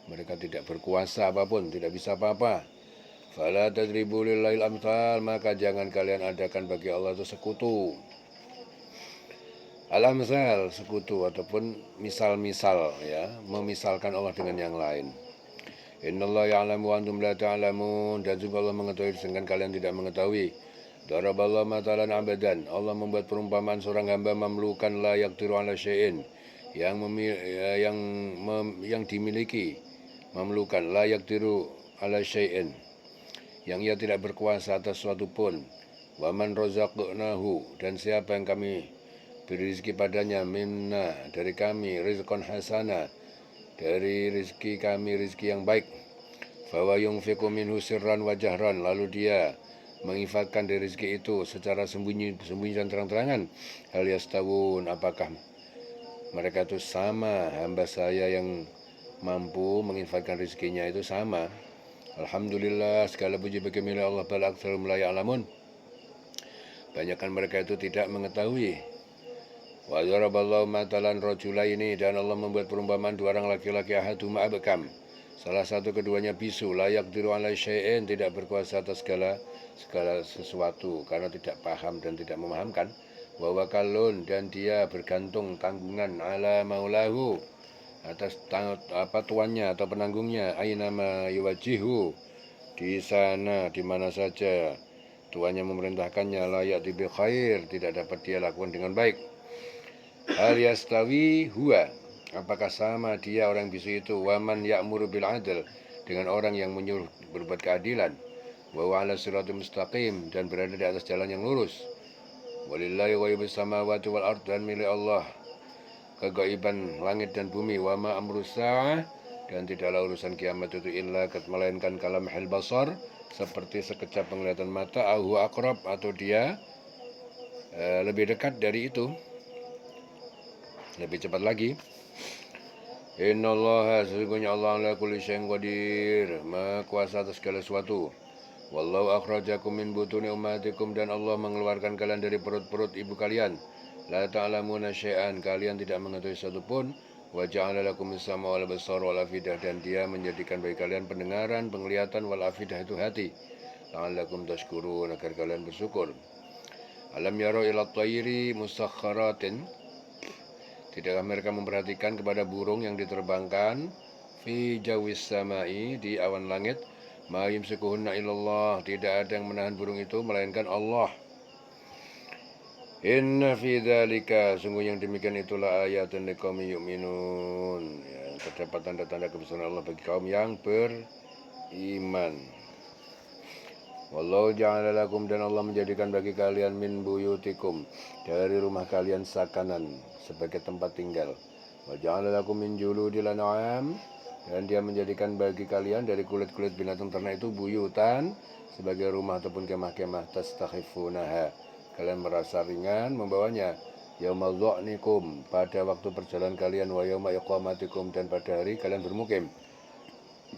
mereka tidak berkuasa apapun, tidak bisa apa-apa. Fala tadribu lillahil amthal, maka jangan kalian adakan bagi Allah itu sekutu. Al-amthal, sekutu ataupun misal-misal, memisalkan Allah dengan yang lain. Innallaha ya'lamu wa antum la ta'lamun, dan juga Allah mengetahui sedangkan kalian tidak mengetahui. Daraballahu matalan abadan, Allah membuat perumpamaan seorang hamba mamlukan la yaqdiru ala syai'in, yang dimiliki, mamlukan la yaqdiru ala syai'in, yang ia tidak berkuasa atas suatu pun. Wa man razaqnahu, dan siapa yang kami beri rezeki padanya, minna, dari kami, rizqan hasana, dari rezeki kami, rezeki yang baik, fawa yunfiqu minhu sirran wa jahran, lalu dia menginfakkan dari rezeki itu secara sembunyi dan terang-terangan. Hal yastawun, apakah mereka itu sama? Hamba saya yang mampu menginfakkan rezekinya itu sama. Alhamdulillah, segala puji bagi milik Allah, bal aktsaruhum la ya'lamun, banyakkan mereka itu tidak mengetahui. Wa daraballahu matalan rajulaini, dan Allah membuat perumpamaan dua orang laki-laki, ahaduma abkam, salah satu keduanya bisu, la yaqdiru ala syai'in, tidak berkuasa atas segala sesuatu karena tidak paham dan tidak memahamkan. Wa wakalun, dan dia bergantung tanggungan, ala maulahu, atas tuannya atau penanggungnya, aina ma yuwajihu, di sana di mana saja tuannya memerintahkannya, la ya'ti bi khair, tidak dapat dia lakukan dengan baik. Hal yastawi huwa, apakah sama dia orang bisu itu, waman ya'muru bil adl, dengan orang yang menyuruh berbuat keadilan, wa huwa ala siratal mustaqim, dan berada di atas jalan yang lurus. Walillahi ghaibus samawati wal ard, dan milik Allah kegaiban langit dan bumi. Wa ma amrus sa'ah, dan tidaklah urusan kiamat itu illa melainkan kalamhil basar, seperti sekejap penglihatan mata, au aqrab, atau dia lebih dekat dari itu, lebih cepat lagi. Innallaha, sesungguhnya Allah ala kulli syai'in qadir, maha kuasa atas segala sesuatu. Wallahu akhrajakum min butuni ummatikum, dan Allah mengeluarkan kalian dari perut-perut ibu kalian. La ta'lamuna syai'an, kalian tidak mengetahui sesuatu pun. Wa ja'ala lakum as-sam'a wal absara wal afidah, dan dia menjadikan bagi kalian pendengaran, penglihatan, wal afidah itu hati. La'allakum tashkurun, agar kalian bersyukur. Alam yaro ila tayri musakhkharatin, tidakkah mereka memperhatikan kepada burung yang diterbangkan fi jawis samai, di awan langit, ma yumsikuhunna illallah, tidak ada yang menahan burung itu melainkan Allah. Inna fi dzalika, sungguh yang demikian itulah ayatun liqaumin yu'minun, ya, terdapat tanda-tanda kebesaran Allah bagi kaum yang beriman. Wallahu ja'ala lakum, dan Allah menjadikan bagi kalian min buyutikum, dari rumah kalian sakanan, sebagai tempat tinggal. Wa ja'ala lakum min juludil an'am, dan dia menjadikan bagi kalian dari kulit-kulit binatang ternak itu buyutan, sebagai rumah ataupun kemah-kemah, tastakhifunaha, kalian merasa ringan membawanya. Yaumal dha'nikum, pada waktu perjalanan kalian, wa yauma iqamatikum, dan pada hari kalian bermukim.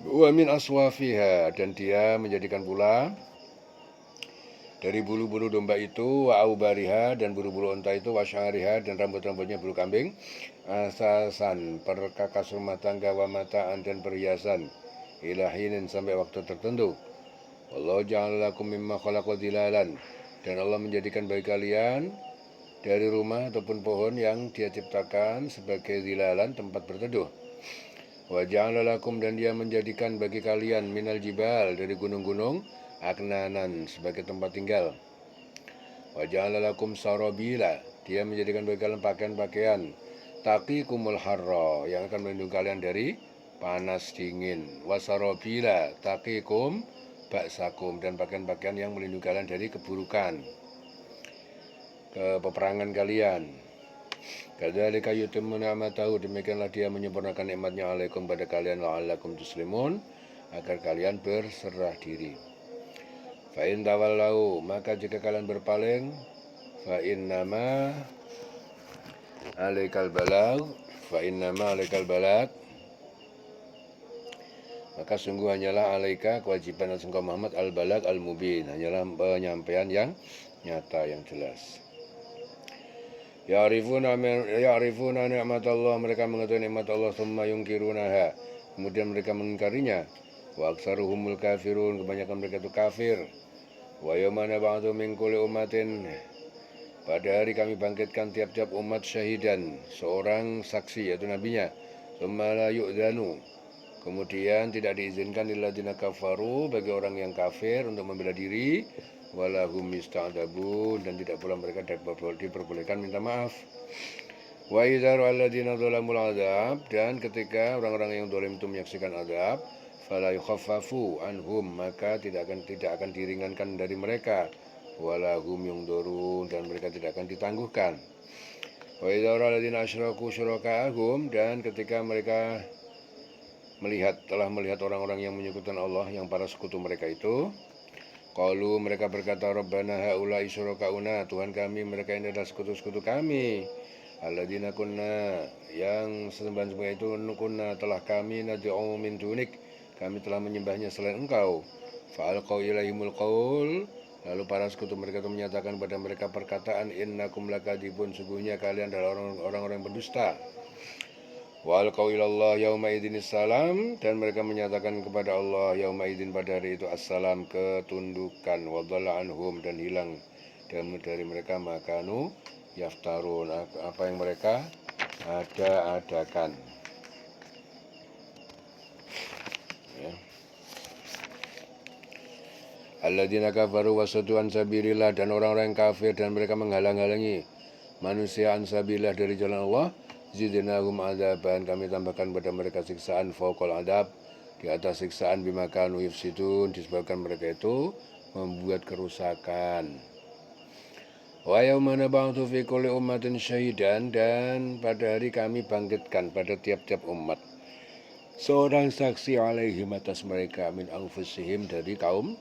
Wa min aswafiha, dan dia menjadikan pula dari bulu-bulu domba itu, wa aubariha, dan bulu-bulu unta itu, wa sya'riha, dan rambut-rambutnya bulu kambing, asasan, perkakas rumah tangga, wa mataan, dan perhiasan, ilahinin, sampai waktu tertentu. Wallahu ja'ala lakum mimma khalaqa dhilalan, dan Allah menjadikan bagi kalian dari rumah ataupun pohon yang dia ciptakan sebagai dhilalan, tempat berteduh. Wa ja'ala lakum, dan dia menjadikan bagi kalian minal jibal, dari gunung-gunung, aknanan, sebagai tempat tinggal. Wa ja'ala lakum sarabila, dia menjadikan bagi kalian pakaian-pakaian taqikumul harra, yang akan melindungi kalian dari panas dingin. Wa sarabila taqikum ba'sakum, dan pakaian-pakaian yang melindungi kalian dari keburukan, peperangan kalian. Kadzalika yutimmu ni'matahu, demikianlah dia menyempurnakan nikmatnya alaikum pada kalian, la'allakum tuslimun, agar kalian berserah diri. Fa in tawallau, maka jika kalian berpaling, fa innama alaikal balag, maka sungguh hanyalah alaika, kewajiban atas engkau Muhammad, al-balag al-mubin, hanyalah penyampaian yang nyata, yang jelas. Ya'rifuna ni'mat Allah, mereka mengetahui nikmat Allah, tsumma yungkirunaha, kemudian mereka mengingkarinya. Wa aktsaruhumul kafirun, kebanyakan mereka itu kafir. Wa yauma nab'atsu min kulli ummatin, pada hari kami bangkitkan tiap-tiap umat syahidan, seorang saksi, yaitu nabinya. Tsumma la yu'dzanu, kemudian tidak diizinkan lilladzina kafaru, bagi orang yang kafir untuk membela diri, walahum yusta'dzabun, dan tidak pula mereka diperbolehkan minta maaf. Wa idza ra'alladzina zalamul adzab, dan ketika orang-orang yang zalim itu menyaksikan azab, fala yukhaffafu anhum, maka tidak akan diringankan dari mereka. Walahum yungdurun, dan mereka tidak akan ditangguhkan. Wa idza ra'alladzina asyraku syuraka'ahum, dan ketika mereka telah melihat orang-orang yang menyekutukan Allah, yang para sekutu mereka itu, qalu, mereka berkata, Rabbana haula'i syurakauna, Tuhan kami, mereka ini adalah sekutu-sekutu kami. Alladzina kunna, yang sesembahan-sembahan itu, kunna, telah kami, nad'u min dunik, kami telah menyembahnya selain engkau. Fa'alqau ilaihimul qaul, lalu para sekutu mereka itu menyatakan pada mereka perkataan, innakum lakadzibun, sungguhnya kalian adalah orang-orang yang berdusta. Wa alqau ilallah yauma idzinis salam, dan mereka menyatakan kepada Allah yauma idzin, pada hari itu, assalam, ketundukan. Wa dhalla anhum, dan hilang dari mereka makanu yaftarun, apa yang mereka ada-adakan. Ya. Alladzina kafaru wasaddu an sabilillah, dan orang-orang yang kafir dan mereka menghalang-halangi manusia an sabilillah, dari jalan Allah, zidnahum adzaban, kami tambahkan pada mereka siksaan, fauqal adab, di atas siksaan, bima kanu yufsidun, disebabkan mereka itu membuat kerusakan. Wa yauma nab'atsu fi kulli ummatin syahidan, dan pada hari kami bangkitkan pada tiap-tiap umat seorang saksi alaihim atas mereka min anfusihim dari kaum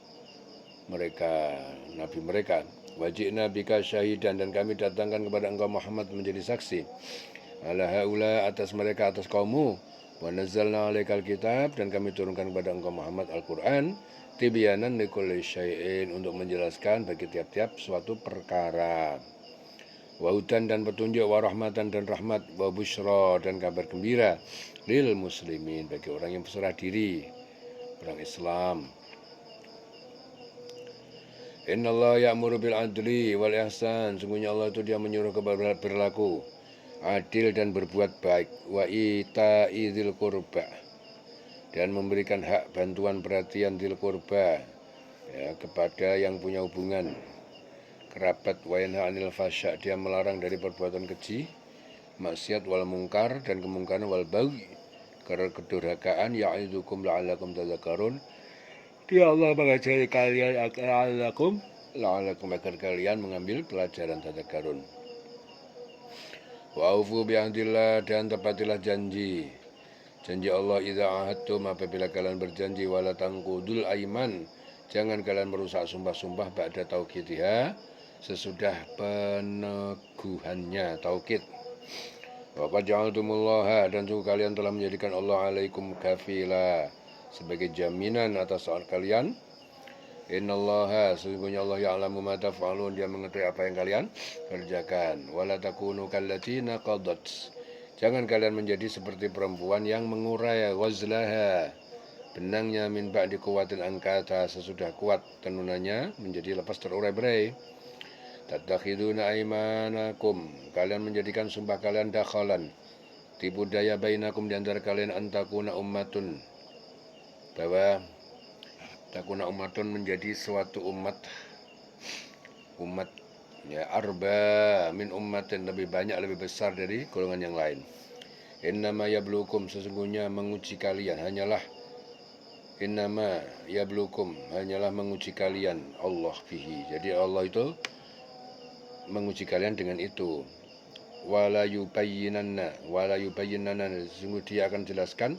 mereka, nabi mereka. Wajibna bika syahidan, dan kami datangkan kepada engkau Muhammad menjadi saksi ala haula atas mereka, atas kaummu. Wa nazzalna alaikal kitab, dan kami turunkan kepada engkau Muhammad Al-Quran, tibyanan likulli syai'in, untuk menjelaskan bagi tiap-tiap suatu perkara. Wa hudan, dan petunjuk, wa rahmatan, dan rahmat, wa busyra, dan kabar gembira, lil muslimin, bagi orang yang berserah diri, orang Islam. Innallaha ya'muru bil adli wal ihsan, sungguhnya Allah itu dia menyuruh kepada berlaku adil dan berbuat baik, wa ita'i dzil qurba, dan memberikan hak bantuan perhatian dzil qurba, ya, kepada yang punya hubungan kerabat, wa yanha 'anil fasya, dia melarang dari perbuatan keji, maksiat, wal mungkar, dan kemungkaran, wal baghi, kedurhakaan, ya'idzukum la'allakum tadhakkarun, dia Allah mengajari kalian la'allakum agar kalian mengambil pelajaran tadhakkarun. Wa aufu bi'ahdillah, dan tepatilah janji Allah, idza ahadtum, apabila kalian berjanji, wala tangqudul aiman, jangan kalian merusak sumpah-sumpah ba'da tauqidiha, sesudah peneguhannya tauqid. Wa qad ja'altumullaha, dan sungguh kalian telah menjadikan Allah alaikum kafila, sebagai jaminan atas soal kalian. Innallaha, sesungguhnya Allah ya'lamu ma taf'alun, dia mengetahui apa yang kalian kerjakan. Wala takunu kallati naqadat, jangan kalian menjadi seperti perempuan yang mengurai wazlaha, benangnya, min ba'di quwwatin angkata, sesudah kuat tenunannya menjadi lepas terurai-berai. Tattakhiduna aimanakum, kalian menjadikan sumpah kalian dakhalan, tipu daya bainakum, di antara kalian, antakuna ummatun, bahwa takuna ummatun, menjadi suatu umat ya, arba min ummatin, lebih banyak, lebih besar dari golongan yang lain. Innama yablukum, sesungguhnya menguji kalian, hanyalah menguji kalian Allah fihi, jadi Allah itu menguji kalian dengan itu. Wala yubayyinanna, sesungguhnya dia akan jelaskan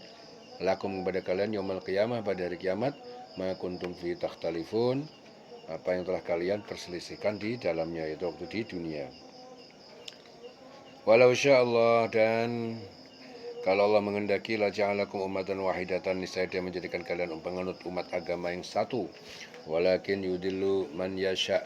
lakum, kepada kalian, yaumul qiyamah, pada hari kiamat, ma kuntum fi takhtalifun, apa yang telah kalian perselisihkan di dalamnya, itu waktu di dunia. Walau sya'allah, dan kalau Allah menghendaki, la ja'alakum ummatan wahidatan, niscaya dia menjadikan kalian penganut umat agama yang satu. Walakin yudillu man yasha,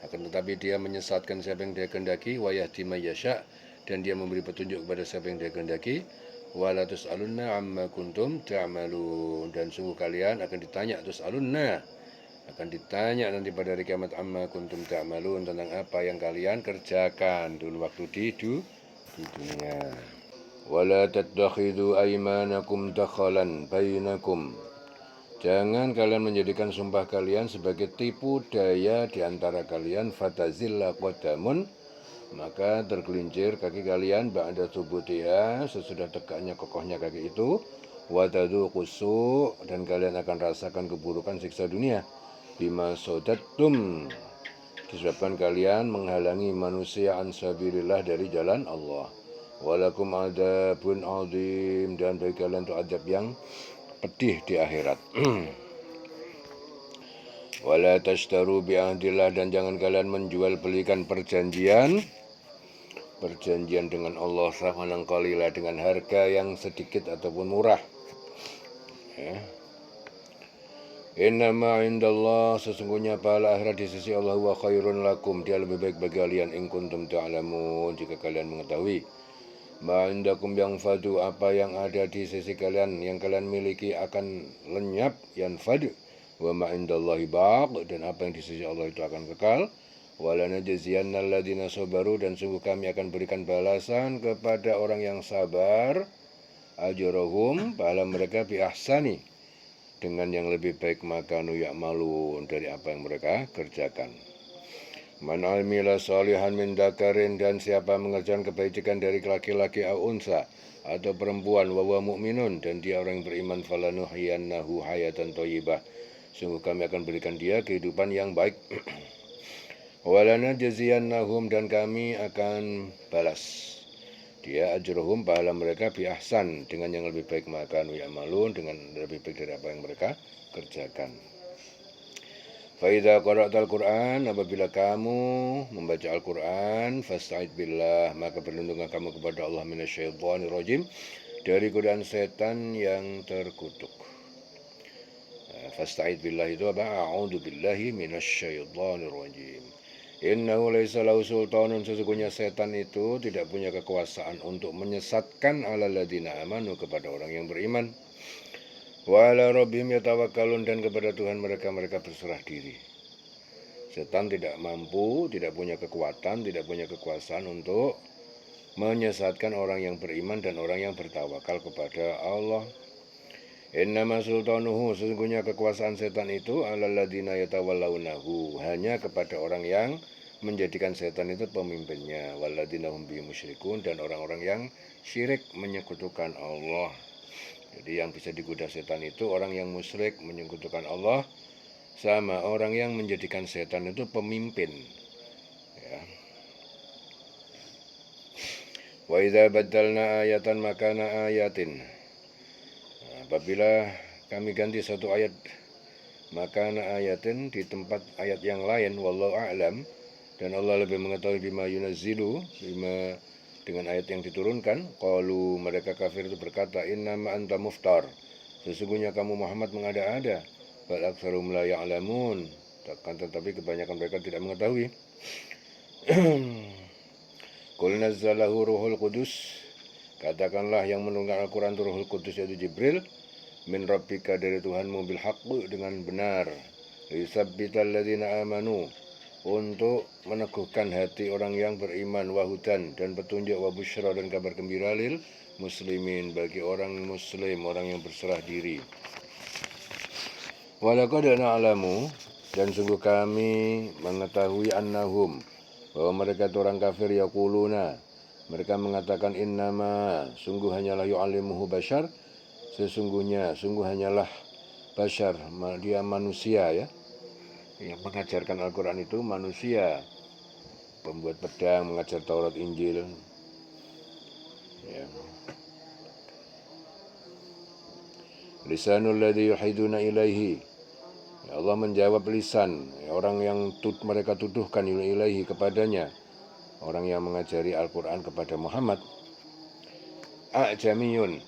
akan tetapi dia menyesatkan siapa yang dia kehendaki, wa yahdi man yasha, dan dia memberi petunjuk kepada siapa yang dia kehendaki. Wala tus'alunna amma kuntum ta'malun, dan sungguh kalian akan ditanya, akan ditanya nanti pada hari kiamat, amma kuntum ta'malun, tentang apa yang kalian kerjakan dulu waktu di dunia. Wala tattakhidhu aymanakum dakhalan bainakum, jangan kalian menjadikan sumpah kalian sebagai tipu daya di antara kalian, fatazilla qadamun, maka tergelincir kaki kalian, ba'da thubutiha, sesudah tegaknya kokohnya kaki itu, wa tadzuqus, dan kalian akan rasakan keburukan siksa dunia, bima sodattum, disebabkan kalian menghalangi manusia an sabilillah, dari jalan Allah. Walakum adzabun adzim, dan bagi kalian itu adab yang pedih di akhirat. Wala tashtaru bi ahdillah, dan jangan kalian menjual belikan perjanjian dengan Allah, samanan qalila, dengan harga yang sedikit ataupun murah. Ya. Innama indallah, sesungguhnya pahala akhirat di sisi Allah, wa khairun lakum, dia lebih baik bagi kalian, in kuntum ta'lamun, jika kalian mengetahui. Ma indakum yang fadu, apa yang ada di sisi kalian, yang kalian miliki akan lenyap, yanfad. Wa ma indallahi baq, dan apa yang di sisi Allah itu akan kekal. Wala najziyannal ladzina sabaru, dan sungguh kami akan berikan balasan kepada orang yang sabar, ajrahum, pahala mereka, bi ahsani, dengan yang lebih baik, makanu ya'malun, dari apa yang mereka kerjakan. Man amila salihan min dzakarin, dan siapa mengerjakan kebajikan dari laki-laki au unsa, atau perempuan, wa huwa mu'minun, dan dia orang yang beriman, falanuhyiyannahu hayatan thayyibah, sungguh kami akan berikan dia kehidupan yang baik. Walana jaziyannahum, dan kami akan balas dia ajruhum, pahala mereka, bi ahsan, dengan yang lebih baik makanu ya'malun, dengan lebih baik dari apa yang mereka kerjakan. Fa idza qara'tal Qur'an, apabila kamu membaca Al-Qur'an, fasta'id billah, maka berlindunglah kamu kepada Allah minasyaitonir rajim, dari godaan setan yang terkutuk. Fasta'id billah itu apa? A'udzu billahi minasyaitonir rajim. Innahu laisa lahu sultanun, sesungguhnya setan itu tidak punya kekuasaan untuk menyesatkan alal ladzina amanu, kepada orang yang beriman. Wa ala rabbihim yatawakkalun, dan kepada Tuhan mereka berserah diri. Setan tidak mampu, tidak punya kekuatan, tidak punya kekuasaan untuk menyesatkan orang yang beriman dan orang yang bertawakal kepada Allah. Innama sultanuhu, sesungguhnya kekuasaan setan itu alal ladzina yatawallawnahu, hanya kepada orang yang menjadikan setan itu pemimpinnya. Walladzina hum bihi musyrikun, dan orang-orang yang syirik menyekutukan Allah. Jadi yang bisa digoda setan itu orang yang musyrik menyekutukan Allah, sama orang yang menjadikan setan itu pemimpin. Ya. Wa idza baddalna ayatan makana ayatin, apabila kami ganti satu ayat makana ayatin, di tempat ayat yang lain, wallahu a'lam, dan Allah lebih mengetahui bima yunazzilu, bima dengan ayat yang diturunkan. Qalu, mereka kafir itu berkata, innama anta muftar, sesungguhnya kamu Muhammad mengada-ada. Bal aktsarum la ya'lamun, tetapi kebanyakan mereka tidak mengetahui. Qul nazzalahu ruhul qudus, katakanlah yang menurunkan Al-Quran itu Ruhul Qudus, yaitu Jibril, min rabbika, dari Tuhanmu, bil haqqi, dengan benar, lisabbital ladzina amanu, untuk meneguhkan hati orang yang beriman, wahudan, dan petunjuk, wa busyra, dan kabar gembira, lil muslimin, bagi orang muslim, orang yang berserah diri. Walaqad na'lamu, dan sungguh kami mengetahui, annahum, bahwa mereka itu orang kafir, yaquluna, mereka mengatakan, innama, sungguh hanyalah, yu'allimuhu bashar, sungguh hanyalah bashar, dia manusia, ya, yang mengajarkan Al-Quran itu manusia, pembuat pedang, mengajar Taurat Injil, ya. Lisanul ladzi yuhiduna ilaihi, ya, Allah menjawab lisan, ya, orang yang mereka tuduhkan ilaihi, kepadanya, orang yang mengajari Al-Quran kepada Muhammad. A'jamiyun,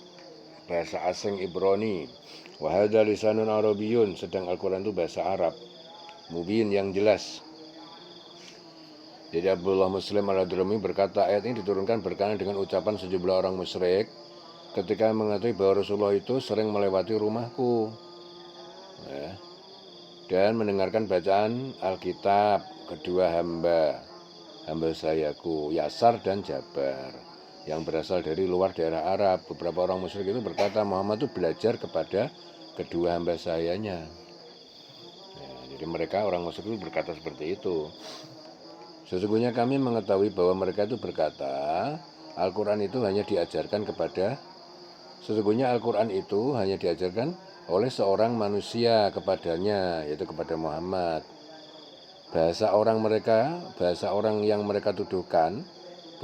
bahasa asing Ibrani, wa hadza lisanun arabiyyun, sedang Al-Quran itu bahasa Arab, mubin, yang jelas. Jadi Abdullah Muslim al-Hadrami berkata, ayat ini diturunkan berkenaan dengan ucapan sejumlah orang musyrik ketika mengetahui bahwa Rasulullah itu sering melewati rumahku, ya, dan mendengarkan bacaan Alkitab kedua hamba sayaku, Yasar dan Jabar, yang berasal dari luar daerah Arab. Beberapa orang musyrik itu berkata, Muhammad itu belajar kepada kedua hamba sayanya. Ya, jadi mereka orang musyrik itu berkata seperti itu. Sesungguhnya kami mengetahui bahwa mereka itu berkata, Al-Quran itu hanya diajarkan oleh seorang manusia kepadanya, yaitu kepada Muhammad. Bahasa orang yang mereka tuduhkan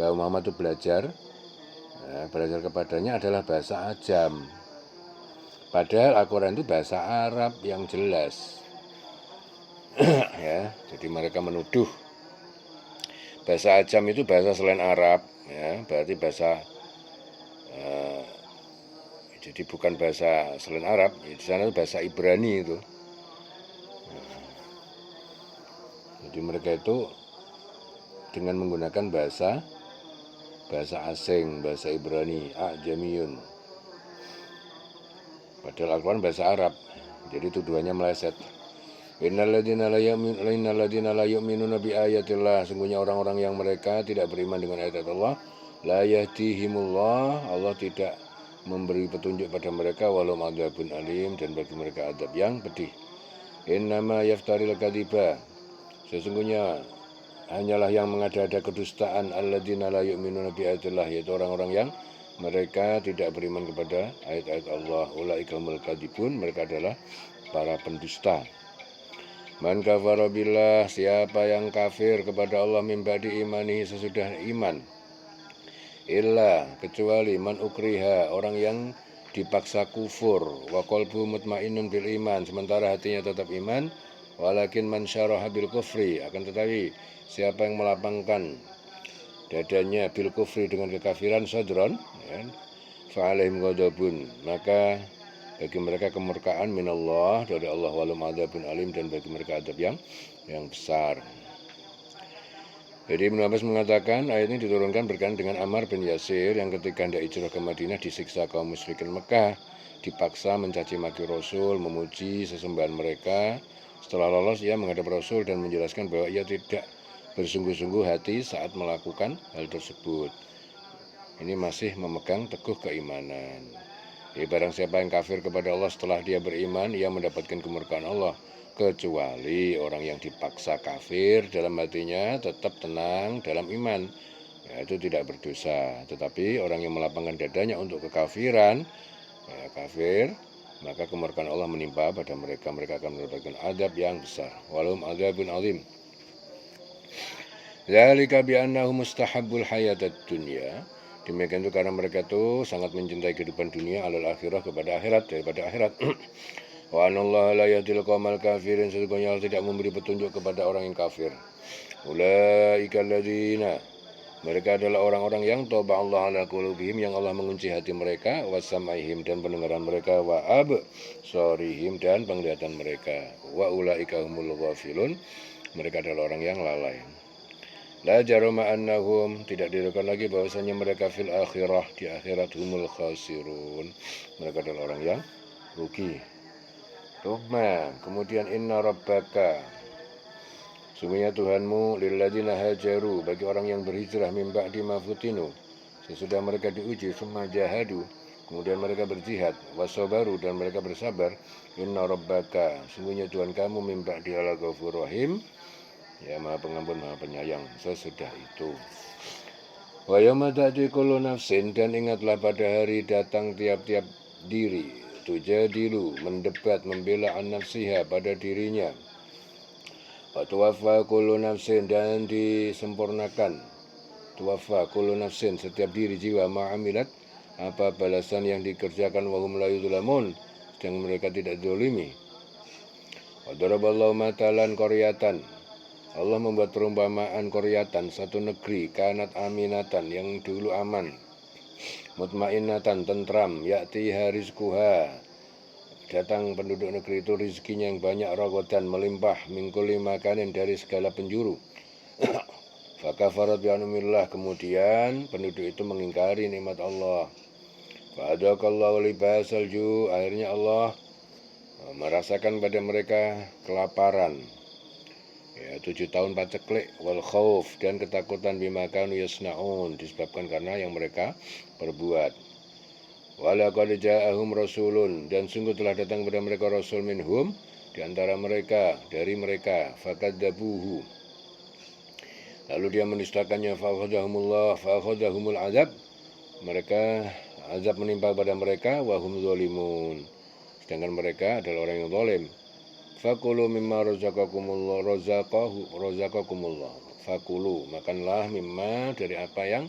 bahwa Muhammad itu belajar kepadanya adalah bahasa ajam. Padahal Al-Quran itu bahasa Arab yang jelas. Ya, jadi mereka menuduh bahasa ajam itu bahasa selain Arab, ya, berarti jadi bukan bahasa selain Arab, di sana itu bahasa Ibrani itu. Jadi mereka itu dengan menggunakan bahasa asing, bahasa Ibrani, A'jamiyun. Padahal Al-Quran bahasa Arab, jadi tuduhannya meleset. Innal ladzina la yu'minuna bi ayatillah, sungguhnya orang-orang yang mereka tidak beriman dengan ayat Allah, la yahdihimullah, Allah tidak memberi petunjuk pada mereka, walau adzabun alim, dan bagi mereka adab yang pedih. Innama yaftaril kadziba, sesungguhnya hanyalah yang mengada-ada kedustaan, alladzina la yu'minuna bi ayatillah, yaitu orang-orang yang mereka tidak beriman kepada ayat-ayat Allah. Ulaikal kadzibun, mereka adalah para pendusta. Man kafara billah, siapa yang kafir kepada Allah min ba'di imanihi, sesudah iman. Illa, kecuali man ukriha, orang yang dipaksa kufur. Wa qalbu mutmainnun bil iman, sementara hatinya tetap iman. Walakin man syaraha bil kufri, akan tetapi siapa yang melapangkan dadanya bil kufri dengan kekafiran, sadron, ya, fa'alaihim ghadabun, maka bagi mereka kemurkaan minallah, dari Allah, walum adzabun alim, dan bagi mereka adab yang besar. Jadi Ibnu Abbas mengatakan ayat ini diturunkan berkaitan dengan Ammar bin Yasir yang ketika hendak hijrah ke Madinah disiksa kaum musyrikin Mekah, dipaksa mencaci maki Rasul, memuji sesembahan mereka. Setelah lolos ia menghadap Rasul dan menjelaskan bahwa ia tidak bersungguh-sungguh hati saat melakukan hal tersebut. Ini masih memegang teguh keimanan. Jadi barang siapa yang kafir kepada Allah setelah dia beriman, ia mendapatkan kemurkaan Allah. Kecuali orang yang dipaksa kafir, dalam hatinya tetap tenang dalam iman, ya, itu tidak berdosa. Tetapi orang yang melapangkan dadanya untuk kekafiran, ya, kafir, maka kemurkaan Allah menimpa pada mereka. Mereka akan mendapatkan adab yang besar. Walhum adzabun azim. Dzalika bi annahu mustahabbul hayatad dunya. Demikian itu karena mereka itu sangat mencintai kehidupan dunia alal akhirah, kepada akhirat, daripada akhirat. Wa anallaha la yahdil qaumal kafirin, sesungguhnya Allah tidak memberi petunjuk kepada orang yang kafir. Ulaika alladzina, mereka adalah orang-orang yang toba Allah ala qulubihim, yang Allah mengunci hati mereka, wa sam'ihim, dan pendengaran mereka, wa absarihim, dan penglihatan mereka, wa ulaika humul ghafilun, mereka adalah orang yang lalai. La jarama annahum, tidak diragukan lagi bahwasanya mereka fil akhirah, di akhirat, humul khasirun, mereka adalah orang yang rugi. Tuhma, kemudian inna rabbaka, sungguhnya Tuhanmu, lilladzina hajaru, bagi orang yang berhijrah, min ba'di ma futinu, sesudah mereka diuji, summa jahadu, kemudian mereka berjihad, wasabaru, dan mereka bersabar, inna rabbaka, sungguhnya Tuhan kamu, min ba'di ala ghafur rahim, ya, maha pengampun, maha penyayang sesudah itu. Wa yauma ta'ti kullu nafsin, dan ingatlah pada hari datang tiap-tiap diri, tujadilu, mendebat, membela an nafsiha, pada dirinya. Wa tuwaffa kullu nafsin, dan disempurnakan, tuwaffa kullu nafsin, setiap diri jiwa, ma'amilat, apa balasan yang dikerjakan, wa hum la yudlamun, sedang mereka tidak dzalimi. Wa daraballahu matalan qaryatan, Allah membuat perumpamaan qaryatan, satu negeri, kanat aminatan, yang dulu aman, mutmainnatan, tentram, ya'tiha rizquha, datang penduduk negeri itu rizkinya yang banyak, ragodan, melimpah, min kulli makanin, dari segala penjuru. Fakafarat bi'anumillah, kemudian penduduk itu mengingkari nikmat Allah. Fa'adakallahu libasal ju', akhirnya Allah merasakan pada mereka kelaparan, ya, 7 tahun paceklik, wal khauf, dan ketakutan, bima kanu yasnaun, disebabkan karena yang mereka perbuat. Walaqad ja'ahum rasulun, dan sungguh telah datang kepada mereka rasul, minhum, di antara mereka, dari mereka, fakadzabuhu, lalu dia menistakannya, fa'akhadhahumul azab, mereka, azab menimpa pada mereka, wa hum zalimun, sedangkan mereka adalah orang yang zalim. Fakulu mimma razaqakumullah, fakulu, makanlah, mimma, dari apa yang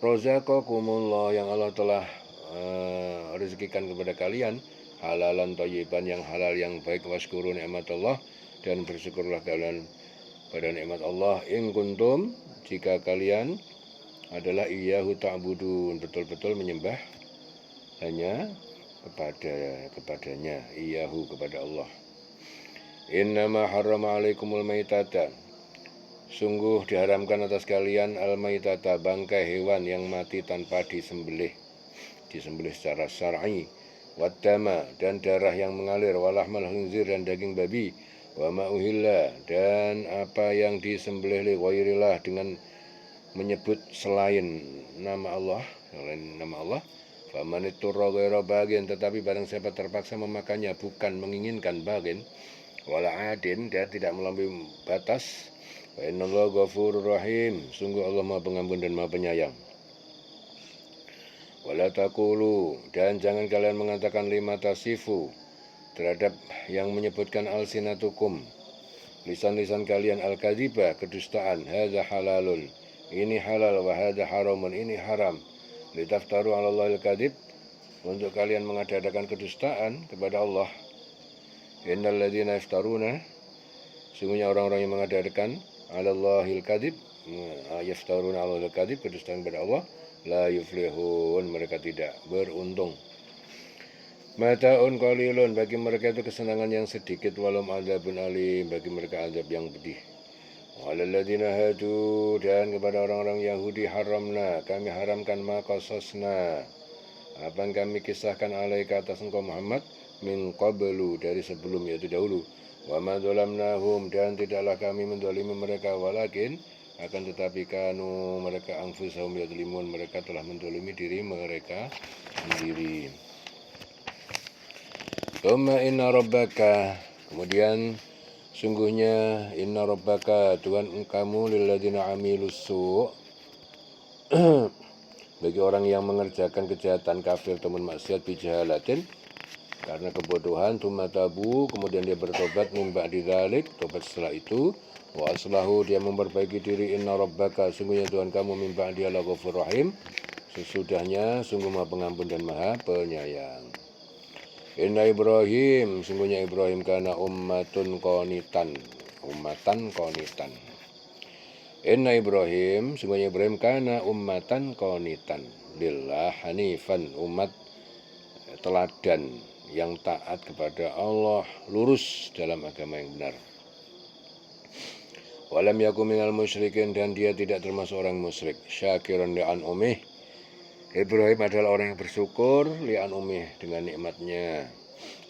razaqakumullah, yang Allah telah rezekikan kepada kalian, halalan thayyiban, yang halal yang baik, waskuru nikmat Allah, dan bersyukurlah kalian pada nikmat Allah, in kuntum, jika kalian adalah iyyahu ta'budun, betul-betul menyembah hanya kepadanya, iyyahu, kepada Allah. Innama harrama alaikumul maitata, sungguh diharamkan atas kalian al maitata, bangkai hewan yang mati tanpa disembelih secara syar'i, waddama, dan darah yang mengalir, walahmal khinzir, dan daging babi, wa ma'uhilla, dan apa yang disembelih li ghairillah, dengan menyebut selain nama Allah, faman iturra ghaira bagin, tetapi barang siapa terpaksa memakannya bukan menginginkan bagin, wala adin, dia tidak melampaui batas, wa innallaha ghafurur rahim, sungguh Allah Maha Pengampun dan Maha Penyayang. Wala taqulu, dan jangan kalian mengatakan lima tasifu, terhadap yang menyebutkan alsinatukum, lisan-lisan kalian al-kadziba, kedustaan, hadza halalun, ini halal, wa hadza haramun, ini haram, litaftaru 'ala Allahil kadzib, untuk kalian mengadakan kedustaan kepada Allah. Innal ladzina yaftaruna, sungguhnya orang-orang yang mengadakan 'ala Allahil kadzib, yaftaruna 'ala Allahil kadzib, kedustaan kepada Allah, la yuflihun, mereka tidak beruntung. Mata'un qalilun, bagi mereka itu kesenangan yang sedikit, walum adzabun alim, bagi mereka azab yang pedih. Walal ladzina hadu, dan kepada orang-orang Yahudi haramna, kami haramkan ma qasasna, apa yang kami kisahkan alaika atas engkau Muhammad, min qablu, dari sebelum, yaitu dahulu. Wa ma dzalamnahum, dan tidaklah kami menzalimi mereka, walakin, akan tetapi kanu mereka anfusahum yadzlimun, mereka telah menzalimi diri mereka sendiri. Thumma inna rabbaka, kemudian sungguhnya inna rabbaka, Tuhan kamu, lilladzina amilus su', bagi orang yang mengerjakan kejahatan, kafir atau maksiat, bijahalatin, karena kebodohan, tsumma tabu, kemudian dia bertobat, min ba'di dzalik, tobat setelah itu, wa aslahu, dia memperbaiki diri, inna rabbaka, sungguhnya Tuhan kamu, min ba'di al-ghafur rahim, sesudahnya sungguh Maha Pengampun dan Maha Penyayang. Inna Ibrahim, sungguhnya Ibrahim kana ummatan qanitan. Inna Ibrahim, sungguhnya Ibrahim kana ummatan qanitan, lillah hanifan, umat teladan yang taat kepada Allah, lurus dalam agama yang benar. Walam yakum minal musyrikin, dan dia tidak termasuk orang musyrik. Syakiran li'an umih, Ibrahim adalah orang yang bersyukur, li'an umih, dengan nikmatnya,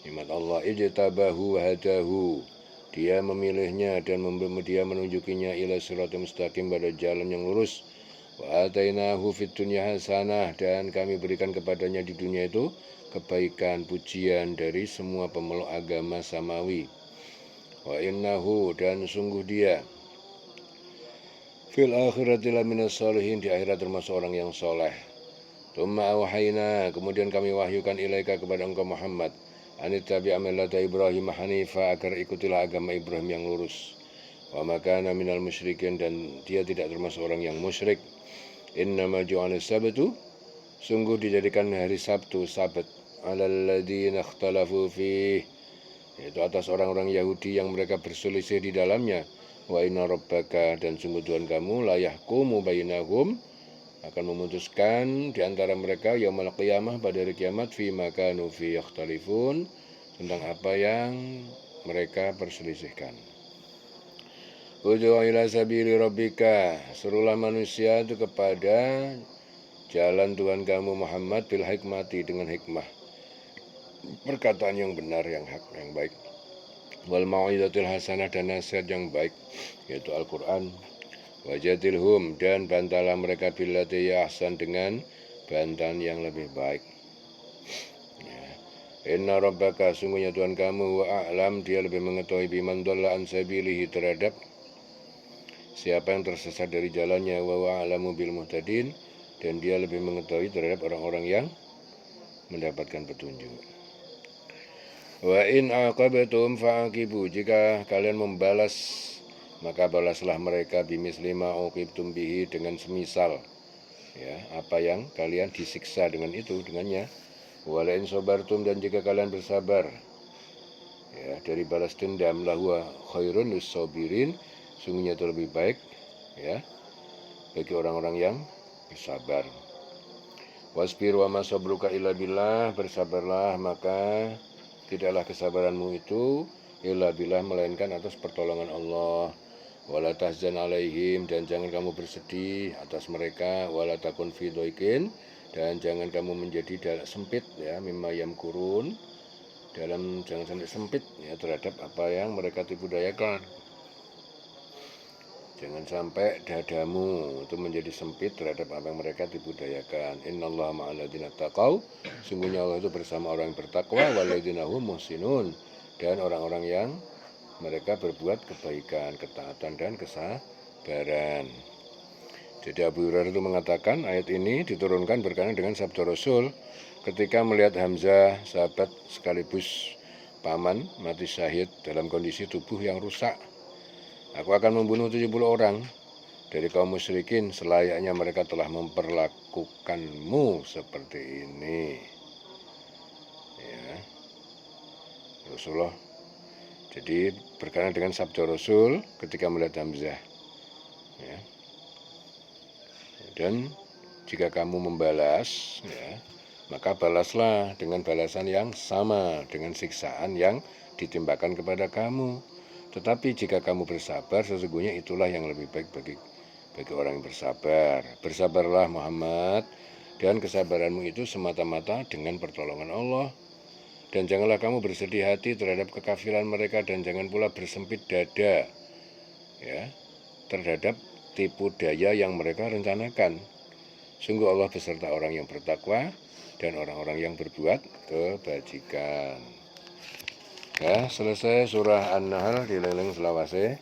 nikmat Allah. Ijtabahu wa hadahu, dia memilihnya dan dia menunjukinya ila siratal mustaqim, pada jalan yang lurus. Wa atainahu fid dunya hasanah, dan kami berikan kepadanya di dunia itu kebaikan, pujian dari semua pemeluk agama samawi. Wa innahu, dan sungguh dia, fil akhirati laminas sholihin, di akhirat termasuk orang yang soleh. Tsumma awhayna, kemudian kami wahyukan ilaika, kepada engkau Muhammad, anittabi' millata Ibrahim hanifa, agar ikutilah agama Ibrahim yang lurus. Wa ma kana minal musyrikin, dan dia tidak termasuk orang yang musyrik. Innama ju'ala sabtu, sungguh dijadikan hari Sabtu, sabat, 'alal ladzina ikhtalafu fih, yaitu atas orang-orang Yahudi yang mereka berselisih di dalamnya. Wa inna rabbaka, dan sungguh Tuhan kamu, la yahkumu bainahum, akan memutuskan di antara mereka yaumul qiyamah, pada hari kiamat, fi ma kanu fi yakhtalifun, tentang apa yang mereka perselisihkan. Ud'u ila sabili rabbika, serulah manusia itu kepada jalan Tuhan kamu Muhammad, bil hikmati, dengan hikmah, perkataan yang benar, yang hak, yang baik, wal mau'izatil hasanah, dan nasihat yang baik, yaitu Al-Quran. Wajadilhum, dan bantalah mereka billati ahsan, dengan bantahan yang lebih baik. Inna rabbaka, sungguhnya Tuhan kamu, wa a'lam, dia lebih mengetahui, biman dhalla an sabilihi, terhadap siapa yang tersesat dari jalannya, wa a'lamu bil muhtadin, dan dia lebih mengetahui terhadap orang-orang yang mendapatkan petunjuk. Wa in aqabtum fa'aqibu, jika kalian membalas, maka balaslah mereka, bimisli ma uqibtum bihi, dengan semisal, ya, apa yang kalian disiksa dengan itu, dengannya. Wala in sabartum, dan jika kalian bersabar, ya, dari balas dendam, lahu khairun lis-sabirin, sungguhnya itu lebih baik, ya, bagi orang-orang yang bersabar. Wasbir wa ma sabruka illa billah, bersabarlah, maka tidaklah kesabaranmu itu illa billah, melainkan atas pertolongan Allah. Wala tahzan alaihim, dan jangan kamu bersedih atas mereka. Wala takun fi dhaiqin, dan jangan kamu menjadi sempit, ya, mimma yamkurun, dalam jangan sampai sempit, ya, terhadap apa yang mereka tipu dayakan. Jangan sampai dadamu itu menjadi sempit terhadap apa yang mereka tipu dayakan. Innallaha ma'al ladzina taqau, sungguhnya Allah itu bersama orang yang bertakwa, wal ladzina hum muhsinun, dan orang-orang yang mereka berbuat kebaikan, ketaatan, dan kesabaran. Jadi Abu Hurairah itu mengatakan, ayat ini diturunkan berkenaan dengan sabda Rasul ketika melihat Hamzah, sahabat sekaligus paman, mati syahid dalam kondisi tubuh yang rusak, Aku akan membunuh 70 orang dari kaum musyrikin selayaknya mereka telah memperlakukanmu seperti ini. Ya, Rasulullah. Jadi berkenaan dengan sabda Rasul ketika melihat Hamzah. Ya. Dan jika kamu membalas, ya, maka balaslah dengan balasan yang sama, dengan siksaan yang ditimbakan kepada kamu. Tetapi jika kamu bersabar, sesungguhnya itulah yang lebih baik bagi orang yang bersabar. Bersabarlah Muhammad, dan kesabaranmu itu semata-mata dengan pertolongan Allah. Dan janganlah kamu bersedih hati terhadap kekafiran mereka, dan jangan pula bersempit dada, ya, terhadap tipu daya yang mereka rencanakan. Sungguh Allah beserta orang yang bertakwa dan orang-orang yang berbuat kebajikan. Ya, selesai surah An-Nahl dileleng selawase.